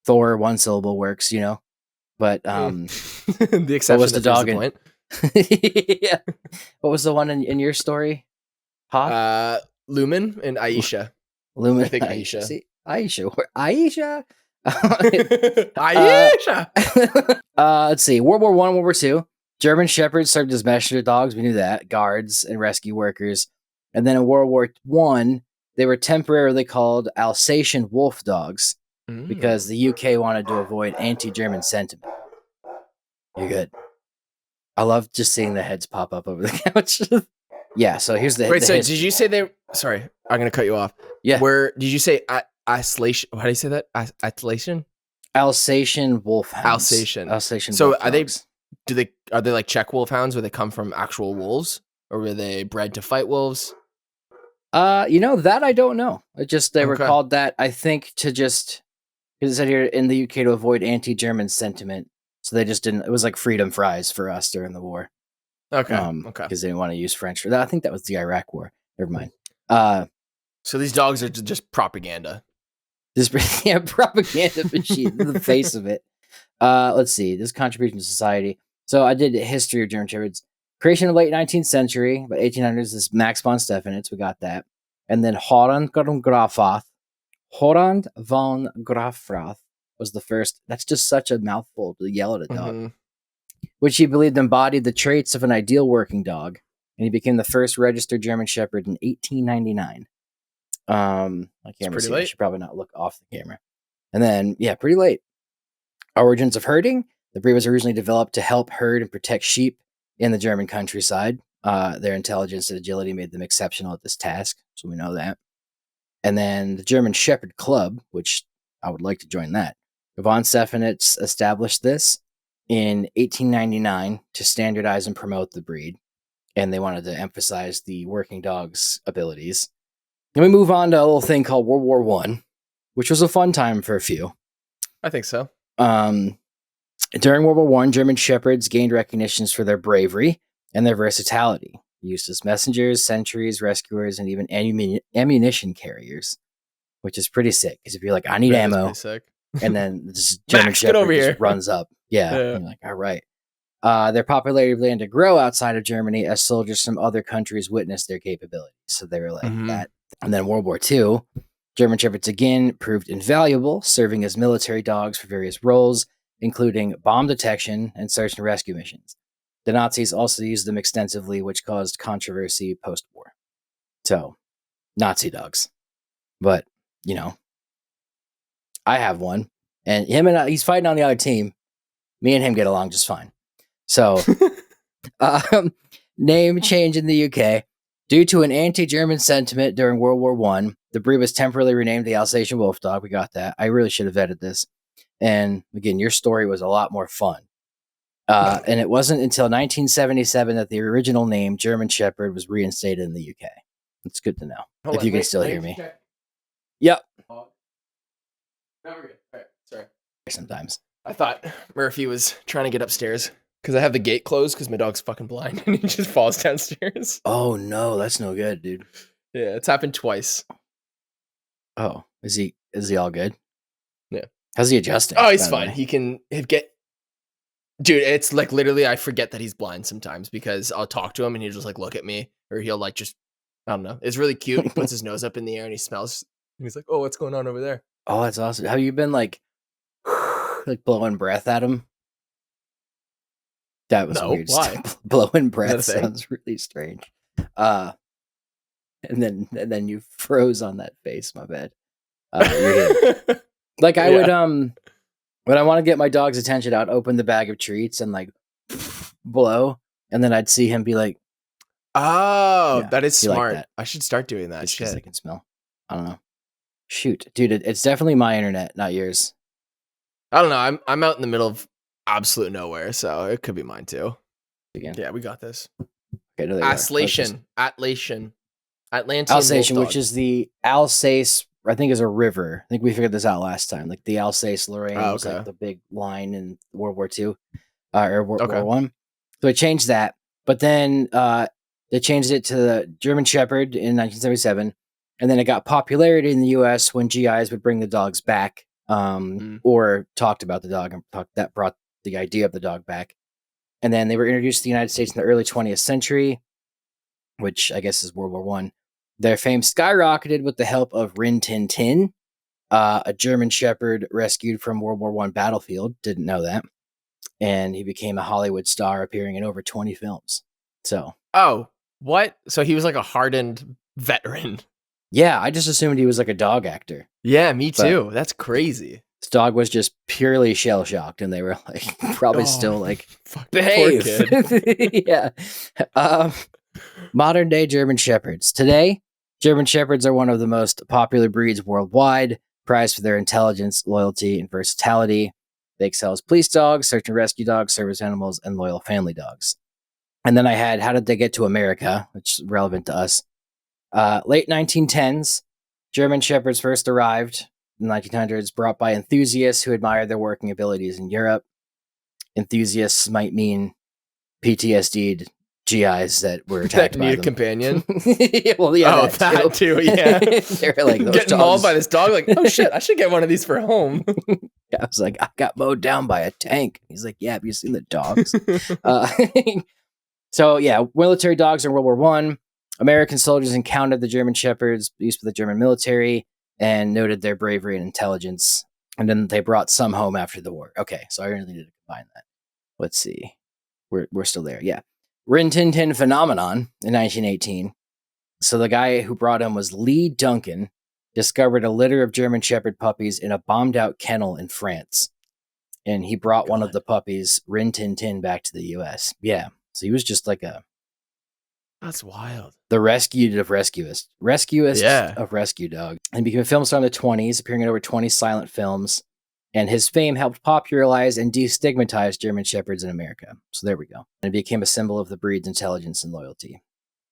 Thor, 1 syllable works, But the exception what was the dog point. Yeah. What was the one in your story? Hoth? Lumen and Aisha. Lumen. I think Aisha. See, Aisha. Aisha. Aisha. Let's see. World War I, World War II. German Shepherds served as messenger dogs. We knew that. Guards and rescue workers. And then in World War I, they were temporarily called Alsatian wolf dogs because the UK wanted to avoid anti-German sentiment. You're good. I love just seeing the heads pop up over the couch. Yeah, so here's the... Wait, so did you say they... Sorry, I'm going to cut you off. Yeah. Where did you say isolation? How do you say that? Isolation? Alsatian wolfhounds. Alsatian so wolf are dogs. are they like Czech wolfhounds where they come from actual wolves? Or were they bred to fight wolves? That I don't know. They were called that, I think, to just... Because it said here in the UK to avoid anti-German sentiment. So they just didn't... It was like freedom fries for us during the war. Okay. Because they didn't want to use French for that. I think that was the Iraq War. Never mind. So these dogs are just propaganda. Propaganda machine. The face of it. Let's see. This contribution to society. So I did a history of German Shepherds. Creation of late 19th century, but 1800s is Max von Stephanitz. We got that. And then Horand von Grafrath was the first. That's just such a mouthful to yell at a dog. Which he believed embodied the traits of an ideal working dog. And he became the first registered German Shepherd in 1899. My camera's here. I should probably not look off the camera. And then, pretty late. Origins of herding. The breed was originally developed to help herd and protect sheep in the German countryside. Their intelligence and agility made them exceptional at this task, so we know that. And then the German Shepherd Club, which I would like to join that. Von Stephanitz established this in 1899 to standardize and promote the breed, and they wanted to emphasize the working dog's abilities. Then we move on to a little thing called World War I, which was a fun time for a few. I think so. During World War I, German Shepherds gained recognitions for their bravery and their versatility, used as messengers, sentries, rescuers, and even ammunition carriers, which is pretty sick. Because if you're like, I need ammo, and then this German Shepherd just runs up. Yeah. And you're like, all right. Their popularity began to grow outside of Germany as soldiers from other countries witnessed their capabilities. So they were like that. And then World War II, German Shepherds again proved invaluable, serving as military dogs for various roles, including bomb detection and search and rescue missions. The Nazis also used them extensively, which caused controversy post-war. So, Nazi dogs. But, I have one, and he's fighting on the other team. Me and him get along just fine. So, name change in the UK. Due to an anti-German sentiment during World War I, the breed was temporarily renamed the Alsatian Wolf Dog. We got that. I really should have vetted this. And again, your story was a lot more fun. And it wasn't until 1977 that the original name, German Shepherd, was reinstated in the UK. It's good to know. If you can still hear me. Yep. No, we're good. All right. Sorry. Sometimes. I thought Murphy was trying to get upstairs because I have the gate closed because my dog's fucking blind and he just falls downstairs. Oh, no. That's no good, dude. Yeah, it's happened twice. Oh, is he all good? Yeah. How's he adjusting? Oh, he's fine. He can get... Dude, it's like literally I forget that he's blind sometimes because I'll talk to him and he'll just like look at me or he'll like just, I don't know. It's really cute. He puts his nose up in the air and he smells. And he's like, oh, what's going on over there? Oh, that's awesome. Have you been like blowing breath at him? That was weird. Why? Blowing breath sounds really strange. And then you froze on that face. My bad. Like I would when I want to get my dog's attention, I'd open the bag of treats and like blow, and then I'd see him be like, "Oh, that is smart. Like that. I should start doing that." Shit, I can smell. I don't know. Shoot, dude, it's definitely my internet, not yours. I don't know. I'm out in the middle of absolute nowhere, so it could be mine too. Again, yeah, we got this. Okay, Alsatian, which is the Alsace I think is a river. I think we figured this out last time. Like the Alsace-Lorraine was okay. like the big line in World War II or World Okay. War One. So they changed that, but then they changed it to the German Shepherd in 1977, and then it got popularity in the U.S. when GIs would bring the dogs back, or talked about the dog and that brought the idea of the dog back. And then they were introduced to the United States in the early 20th century, which I guess is World War One. Their fame skyrocketed with the help of Rin Tin Tin, a German Shepherd rescued from World War One battlefield. Didn't know that. And he became a Hollywood star, appearing in over 20 films. So, oh, what? So he was like a hardened veteran. Yeah, I just assumed he was like a dog actor. Yeah, me too. That's crazy. This dog was just purely shell shocked, and they were like probably still like behave. Poor kid. Yeah. Modern day German Shepherds. Today, German Shepherds are one of the most popular breeds worldwide, prized for their intelligence, loyalty, and versatility. They excel as police dogs, search and rescue dogs, service animals, and loyal family dogs. And then I had how did they get to America, which is relevant to us. Late 1910s, German Shepherds first arrived in the 1900s, brought by enthusiasts who admired their working abilities in Europe. Enthusiasts might mean PTSD'd GIs that were attacked that by need a them. companion. Well, yeah, Oh, that too. Yeah, they were like those getting dogs. mauled by this dog. Like, oh shit, I should get one of these for home. I was like, I got mowed down by a tank. He's like, yeah, have you seen the dogs? So yeah, military dogs in World War One. American soldiers encountered the German Shepherds used for the German military and noted their bravery and intelligence. And then they brought some home after the war. Okay, so I really need to combine that. Let's see. We're still there. Yeah. Rin Tin Tin phenomenon in 1918. So the guy who brought him was Lee Duncan, discovered a litter of German Shepherd puppies in a bombed out kennel in France. And he brought one of the puppies, Rin Tin Tin, back to the US. Yeah. So he was just like That's wild. the rescued of rescuists of rescue dog, and became a film star in the 20s, appearing in over 20 silent films. And his fame helped popularize and destigmatize German Shepherds in America. So there we go. And it became a symbol of the breed's intelligence and loyalty.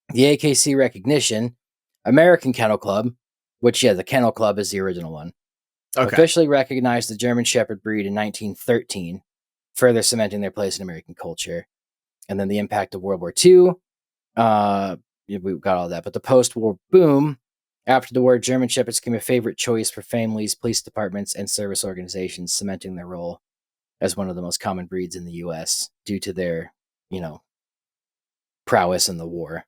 The AKC recognition, American Kennel Club, which, yeah, the Kennel Club is the original one, officially recognized the German Shepherd breed in 1913, further cementing their place in American culture. And then the impact of World War II, we've got all that. But the post-war boom, after the war, German Shepherds became a favorite choice for families, police departments, and service organizations, cementing their role as one of the most common breeds in the U.S. due to their, prowess in the war.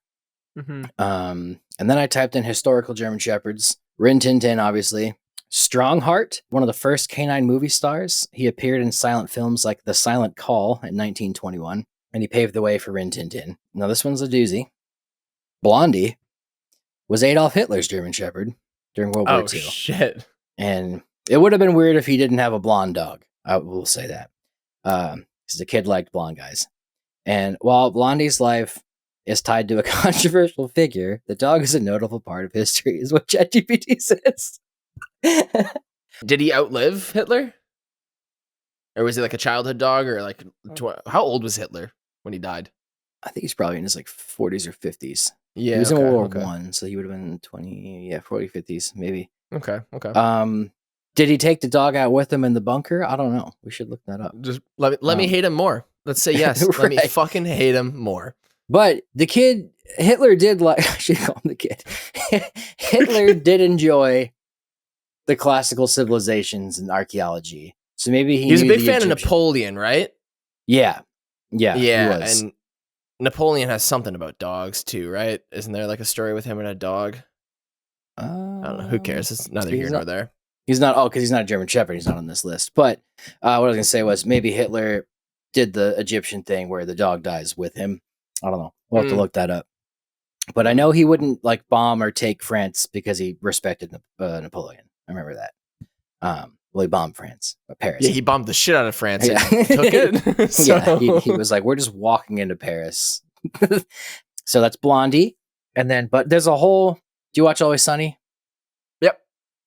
Mm-hmm. And then I typed in historical German Shepherds. Rin Tin Tin, obviously. Strongheart, one of the first canine movie stars. He appeared in silent films like The Silent Call in 1921, and he paved the way for Rin Tin Tin. Now, this one's a doozy. Blondie was Adolf Hitler's German Shepherd during World War II. Oh, shit. And it would have been weird if he didn't have a blonde dog. I will say that. Because the kid liked blonde guys. And while Blondie's life is tied to a controversial figure, the dog is a notable part of history, is what ChatGPT says. Did he outlive Hitler? Or was he like a childhood dog? Or like, how old was Hitler when he died? I think he's probably in his 40s or 50s. Yeah, he was in World War One, so he would have been 40, 50s, maybe. Okay. Did he take the dog out with him in the bunker? I don't know. We should look that up. Just let me hate him more. Let's say yes. Right. Let me fucking hate him more. But the kid, Hitler did like, I should call him the kid. Hitler did enjoy the classical civilizations and archaeology. So maybe he was a knew big the fan of Egyptian. Napoleon, right? Yeah. He was. And Napoleon has something about dogs too, right? Isn't there like a story with him and a dog? I don't know. Who cares? It's neither here nor there. He's not. Oh, because he's not a German Shepherd. He's not on this list. But what I was going to say was maybe Hitler did the Egyptian thing where the dog dies with him. I don't know. We'll have to look that up. But I know he wouldn't bomb or take France because he respected Napoleon. I remember that. Well, he bombed France, Paris. Yeah, he bombed the shit out of France Yeah. and took it. So. Yeah, he was like, we're just walking into Paris. So that's Blondie. And then, but there's a whole, do you watch Always Sunny? Yep.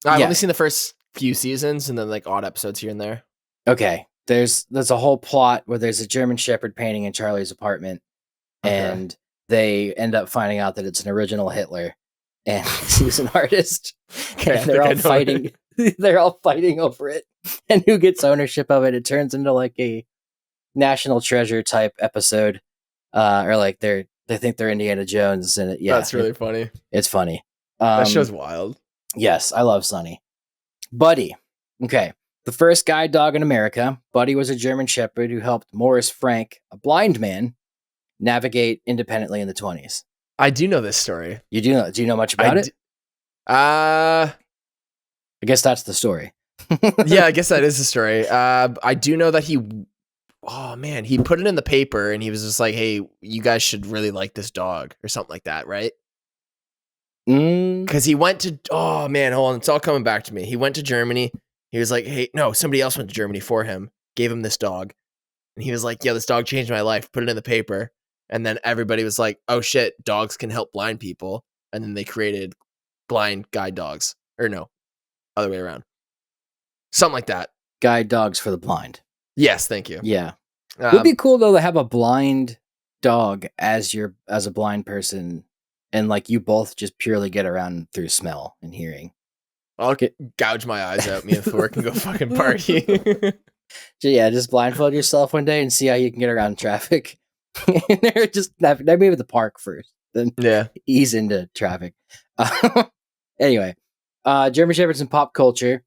I've only seen the first few seasons and then odd episodes here and there. Okay. There's a whole plot where there's a German Shepherd painting in Charlie's apartment. Okay. And they end up finding out that it's an original Hitler. and he was an artist. Okay, And they're all fighting. They're all fighting over it, and who gets ownership of it. It turns into like a national treasure type episode, or like they think they're Indiana Jones, and That's really funny. It's funny. That show's wild. Yes, I love Sonny. Buddy. Okay. The first guide dog in America, Buddy was a German Shepherd who helped Morris Frank, a blind man, navigate independently in the 20s. I do know this story. You do know? Do you know much about it? I guess that's the story. Yeah, I guess that is the story. I do know that he put it in the paper and he was just like, hey, you guys should really like this dog or something like that, right? Because he went to, hold on, it's all coming back to me. He went to Germany. He was like, hey, no, somebody else went to Germany for him, gave him this dog. And he was like, yeah, this dog changed my life, put it in the paper. And then everybody was like, oh shit, dogs can help blind people. And then they created blind guide dogs. Or no, other way around. Something like that. Guide dogs for the blind. Yes, thank you. Yeah. It would be cool though to have a blind dog as a blind person, and like you both just purely get around through smell and hearing. I'll gouge my eyes out, me and Thor can go fucking party. Yeah, just blindfold yourself one day and see how you can get around traffic. Just maybe at the park first, then ease into traffic. Anyway, German Shepherds in pop culture.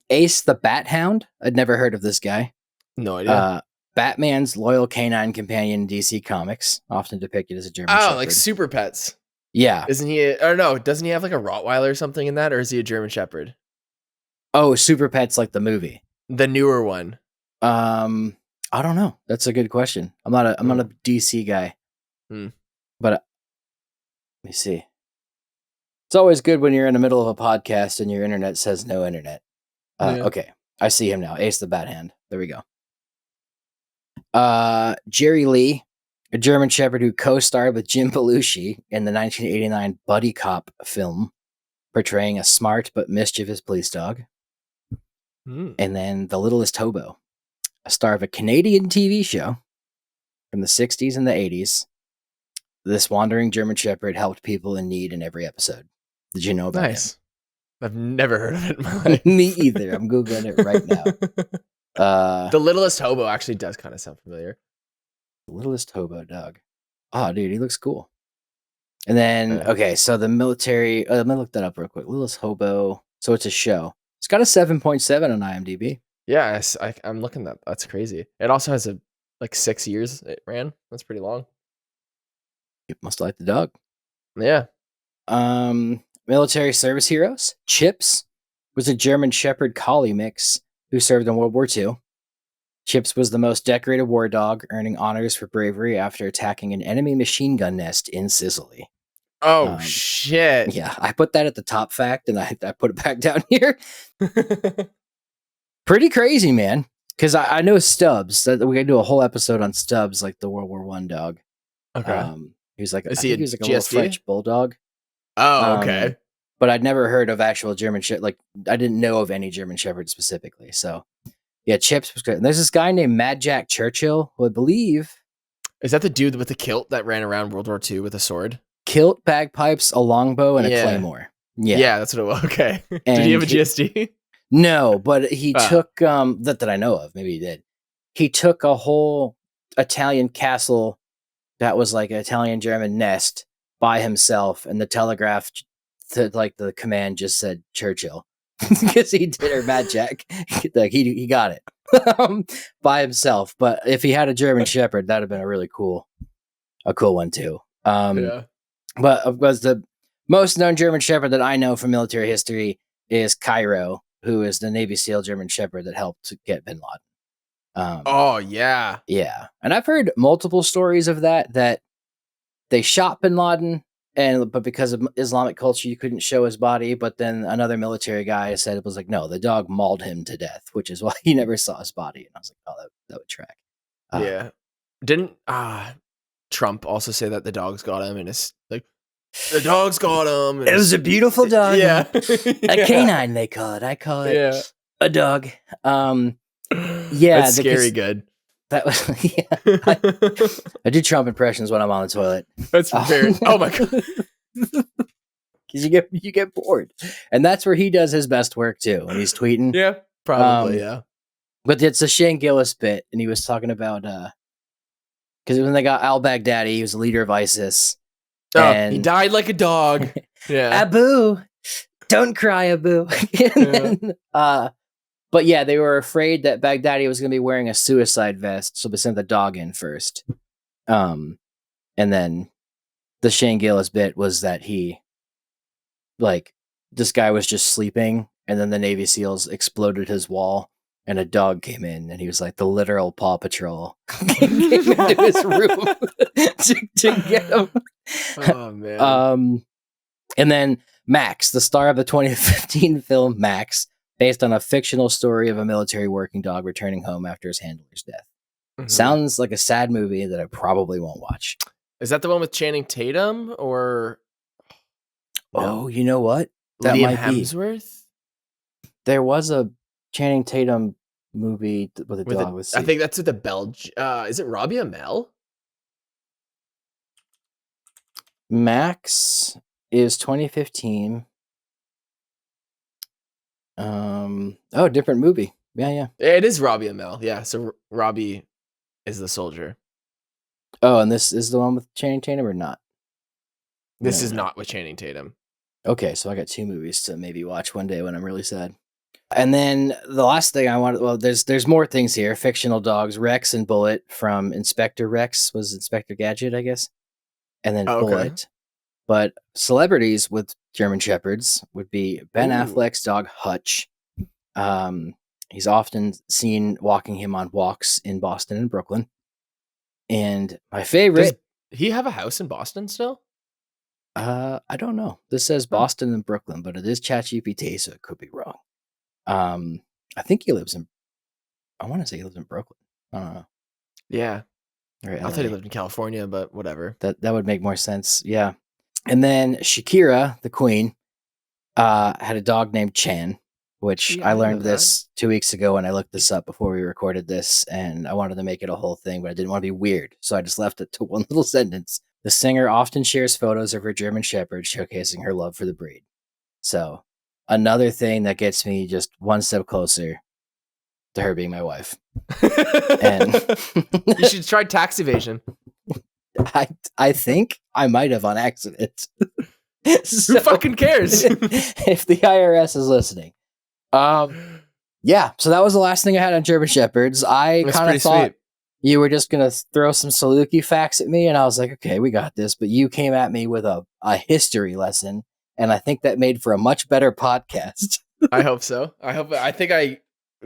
Ace the Bat Hound. I'd never heard of this guy. No idea. Batman's loyal canine companion in DC Comics, often depicted as a German Shepherd. Like Super Pets. Yeah. Isn't he? Or no, doesn't he have like a Rottweiler or something in that? Or is he a German Shepherd? Oh, Super Pets, like the movie. The newer one. I don't know. That's a good question. I'm not a DC guy. But let me see. It's always good when you're in the middle of a podcast and your internet says no internet. Okay. I see him now. Ace the Bat Hand. There we go. Jerry Lee, a German Shepherd who co-starred with Jim Belushi in the 1989 Buddy Cop film, portraying a smart but mischievous police dog. And then The Littlest Hobo, a star of a Canadian TV show from the 60s and the 80s. This wandering German Shepherd helped people in need in every episode. Did you know about him? I've never heard of it in my life. Me either. I'm Googling it right now. The Littlest Hobo actually does kind of sound familiar. The Littlest Hobo dog. Oh, dude, he looks cool. And then, okay, so the military, let me look that up real quick. Littlest Hobo. So it's a show. It's got a 7.7 on IMDb. Yeah, I'm looking at that. That's crazy. It also has 6 years it ran. That's pretty long. You must like the dog. Yeah. Military service heroes. Chips was a German Shepherd Collie mix who served in World War II. Chips was the most decorated war dog, earning honors for bravery after attacking an enemy machine gun nest in Sicily. Oh, shit. Yeah, I put that at the top fact, and I put it back down here. Pretty crazy, man. Because I know Stubbs. That we could do a whole episode on Stubbs, like the World War I dog. Okay. He was like, he was like a little French bulldog. Oh, okay. But I'd never heard of actual German Shepherd. Like, I didn't know of any German Shepherd specifically. So, yeah, Chips was good. And there's this guy named Mad Jack Churchill, who I believe... Is that the dude with the kilt that ran around World War II with a sword? Kilt, bagpipes, a longbow, and a claymore. Yeah, that's what it was. Okay. Did he have a GSD? No, but he took... that I know of. Maybe he did. He took a whole Italian castle that was like an Italian-German nest by himself, and the telegraph... the command just said Churchill because he did, or Mad Jack. Like he got it by himself. But if he had a German Shepherd, that'd have been a cool one too. But of course, the most known German Shepherd that I know from military history is Cairo, who is the Navy SEAL German Shepherd that helped get Bin Laden. Yeah, and I've heard multiple stories of that they shot Bin Laden. But because of Islamic culture, you couldn't show his body. But then another military guy said it was like, no, the dog mauled him to death, which is why he never saw his body. And I was like, oh, that would track. Yeah. Didn't Trump also say that the dogs got him? And it's like, the dogs got him. It was a beautiful dog. Yeah. A canine, they call it. I call it a dog. That's scary good. That was, I do Trump impressions when I'm on the toilet. That's very. Oh my god! because you get bored, and that's where he does his best work too. When he's tweeting, Yeah, probably. Yeah. But it's a Shane Gillis bit, and he was talking about because when they got al-Baghdadi, he was the leader of ISIS. And he died like a dog. Yeah. Abu, don't cry, Abu. Then, but yeah, they were afraid that Baghdadi was going to be wearing a suicide vest, so they sent the dog in first. And then the Shane Gillis bit was that this guy was just sleeping, and then the Navy SEALs exploded his wall, and a dog came in, and he was like the literal Paw Patrol came into his room to get him. Oh man. And then Max, the star of the 2015 film Max, based on a fictional story of a military working dog returning home after his handler's death. Mm-hmm. Sounds like a sad movie that I probably won't watch. Is that the one with Channing Tatum or? Oh, you know what? That Liam Hemsworth? There was a Channing Tatum movie with a dog. I think that's with the is it Robbie Amell? Max is 2015. Different movie. Yeah. It is Robbie Amell. Yeah, so Robbie is the soldier. Oh, and this is the one with Channing Tatum or not? This is not with Channing Tatum. Okay, so I got 2 movies to maybe watch one day when I'm really sad. And then the last thing I wanted, well, there's more things here. Fictional dogs, Rex and Bullet from Inspector Rex was Inspector Gadget, I guess. And then Bullet. But celebrities with German Shepherds would be Ben Affleck's dog Hutch. He's often seen walking him on walks in Boston and Brooklyn. And my favorite... Does he have a house in Boston still? I don't know. This says Boston and Brooklyn, but it is ChatGPT, so it could be wrong. I think he lives in... I want to say he lives in Brooklyn. I don't know. Yeah. Right, I thought he lived in California, but whatever. That would make more sense. Yeah. And then Shakira, the queen, had a dog named Chan, which I learned this 2 weeks ago when I looked this up before we recorded this, and I wanted to make it a whole thing, but I didn't want to be weird, so I just left it to one little sentence. The singer often shares photos of her German Shepherd, showcasing her love for the breed. So, another thing that gets me just one step closer to her being my wife. And you should try tax evasion. I think I might have on accident. Who fucking cares? If the IRS is listening. Yeah, so that was the last thing I had on German Shepherds. I kind of thought you were just going to throw some Salukis facts at me, and I was like, okay, we got this. But you came at me with a history lesson, and I think that made for a much better podcast. I hope so. I think I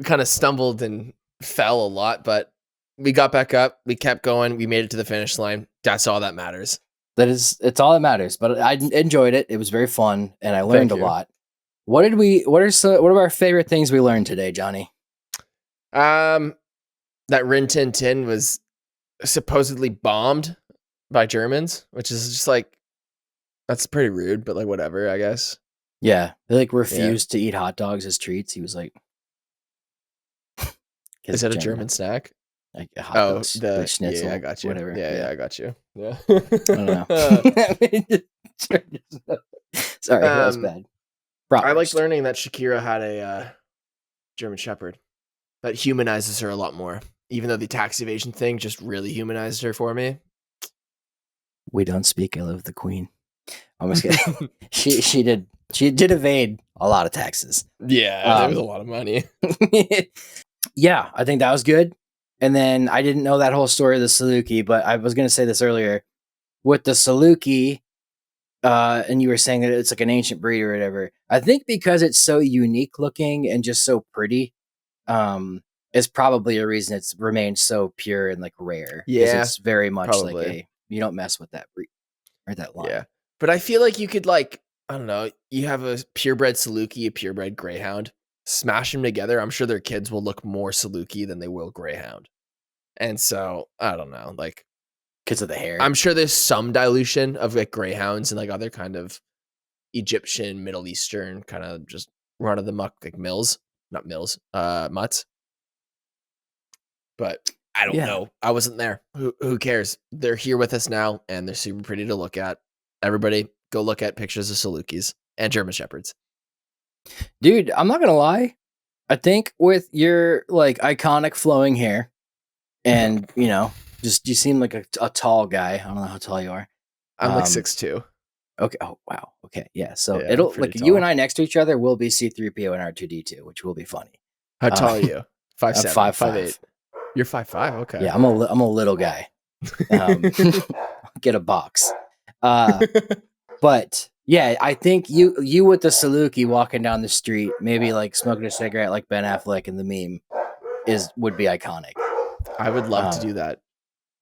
kind of stumbled and fell a lot, but we got back up. We kept going. We made it to the finish line. That's all that matters. It's all that matters. But I enjoyed it. It was very fun, and I learned a lot. What are our favorite things we learned today, Johnny? That Rin Tin Tin was supposedly bombed by Germans, which is just like, that's pretty rude, but like whatever, I guess. Yeah, they refused to eat hot dogs as treats. He was like, "Is that a German snack?" Like hot dogs, the schnitzel, yeah, I got you. Whatever. Yeah, I got you. Yeah. I don't know. Sorry, that was bad. I like learning that Shakira had a German Shepherd. That humanizes her a lot more. Even though the tax evasion thing just really humanized her for me. We don't speak ill of the queen. I'm just kidding. She did evade a lot of taxes. Yeah, it was a lot of money. Yeah, I think that was good. And then I didn't know that whole story of the Saluki, but I was going to say this earlier. With the Saluki, and you were saying that it's like an ancient breed or whatever. I think because it's so unique looking and just so pretty, is probably a reason it's remained so pure and like rare. Yeah, it's very much like you don't mess with that breed or that line. Yeah, but I feel like you could I don't know, you have a purebred Saluki, a purebred Greyhound, smash them together. I'm sure their kids will look more Saluki than they will Greyhound, and so I don't know, because of the hair. I'm sure there's some dilution of Greyhounds and other kind of Egyptian, Middle Eastern kind of just run of the muck mutts. But I don't know. I wasn't there. Who cares? They're here with us now, and they're super pretty to look at. Everybody, go look at pictures of Salukis and German Shepherds. Dude, I'm not gonna lie. I think with your like iconic flowing hair, and just you seem like a tall guy. I don't know how tall you are. I'm like 6'2". Okay. Oh wow. Okay. Yeah. So Yeah, it'll pretty like you tall. and I next to each other will be C3PO and R2D2, which will be funny. How tall are you? 5'7", 5'5". 5'8". You're 5'5". Okay. Yeah, I'm a little guy. Get a box. But yeah, I think you with the Saluki walking down the street, maybe like smoking a cigarette like Ben Affleck in the meme, would be iconic. I would love to do that.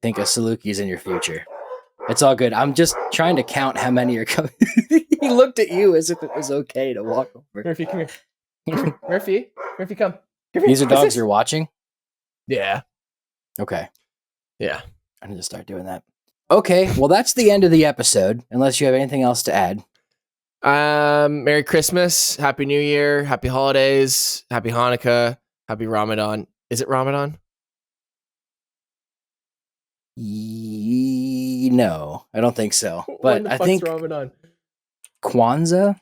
Think a Saluki's in your future. It's all good. I'm just trying to count how many are coming. He looked at you as if it was okay to walk over. Murphy, come here. Murphy, come. These are dogs you're watching? Yeah. Okay. Yeah. I need to start doing that. Okay, well, that's the end of the episode, unless you have anything else to add. Merry Christmas, Happy New Year, Happy Holidays, Happy Hanukkah, Happy Ramadan. Is it Ramadan? No, I don't think so. But I think Ramadan? Kwanzaa?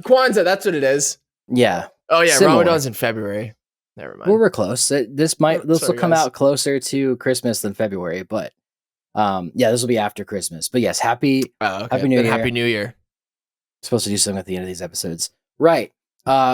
Kwanzaa, that's what it is. Yeah. Oh yeah, Similar. Ramadan's in February. Never mind. Well, we're close. This will come guys. out closer to Christmas than February, but yeah, this will be after Christmas. But yes, Happy New Year. Happy New Year. Supposed to do something at the end of these episodes. Right.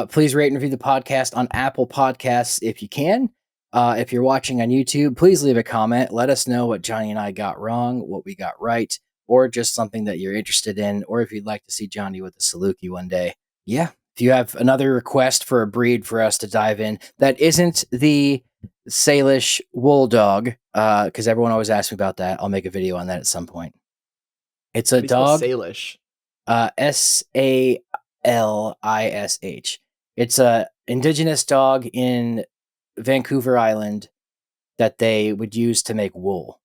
Please rate and review the podcast on Apple Podcasts if you can. If you're watching on YouTube, please leave a comment. Let us know what Johnny and I got wrong, what we got right, or just something that you're interested in, or if you'd like to see Johnny with a Saluki one day. Yeah. If you have another request for a breed for us to dive in that isn't the Salish wool dog, because everyone always asks me about that. I'll make a video on that at some point. It's a dog. Salish. Salish. It's a indigenous dog in Vancouver Island that they would use to make wool.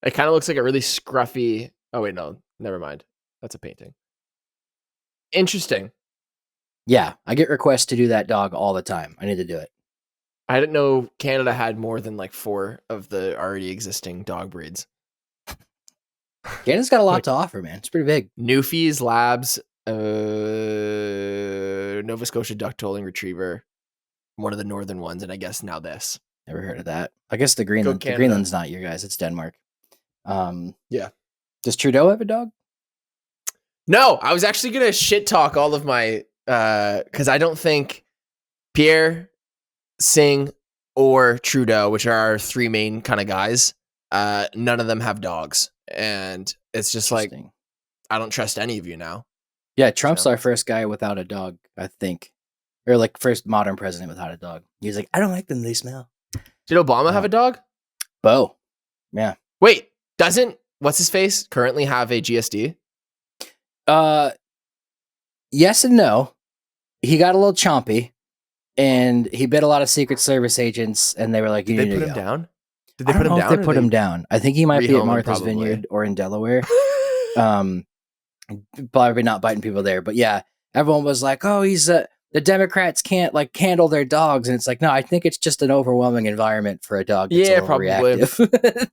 It kind of looks like a really scruffy. Oh wait, no, never mind. That's a painting. Interesting. Yeah, I get requests to do that dog all the time. I need to do it. I didn't know Canada had more than like 4 of the already existing dog breeds. Canada's got a lot to offer, man. It's pretty big. Newfies, Labs, Nova Scotia Duck Tolling Retriever, one of the northern ones, and I guess now this. Never heard of that. I guess the Greenland. The Greenland's not your guys. It's Denmark. Yeah. Does Trudeau have a dog? No, I was actually gonna shit talk all of my because I don't think Pierre, Singh, or Trudeau, which are our 3 main kind of guys, none of them have dogs, and it's just like I don't trust any of you now. Yeah, Trump's our first guy without a dog, I think, or like first modern president without a dog. He's like, I don't like them; they smell. Did Obama have a dog? Bo. Yeah. Wait, doesn't what's his face currently have a GSD? Yes and no. He got a little chompy, and he bit a lot of Secret Service agents, and they were like, "You need to go." Did they put him down? Did they put him down? They put him down. I think he might be at Martha's Vineyard or in Delaware. Probably not biting people there, but yeah, everyone was like, "Oh, he's the Democrats can't like handle their dogs," and it's like, no, I think it's just an overwhelming environment for a dog. That's probably.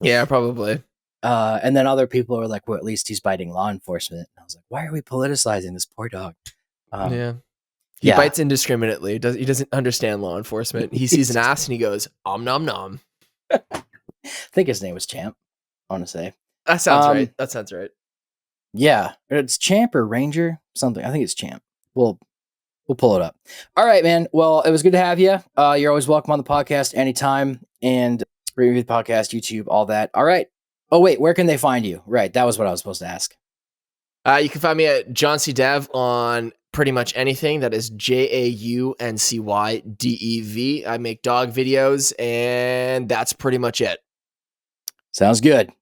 Yeah, probably. And then other people are like, well, at least he's biting law enforcement. And I was like, why are we politicizing this poor dog? He bites indiscriminately. He doesn't understand law enforcement. He sees an ass and he goes, om nom nom. I think his name was Champ, I want to say. That sounds right. That sounds right. Yeah. It's Champ or Ranger, something. I think it's Champ. We'll pull it up. All right, man. Well, it was good to have you. You're always welcome on the podcast anytime. And review the podcast, YouTube, all that. All right. Oh, wait, where can they find you? Right, that was what I was supposed to ask. You can find me at John C. Dev on pretty much anything. That is JAUNCYDEV. I make dog videos, and that's pretty much it. Sounds good.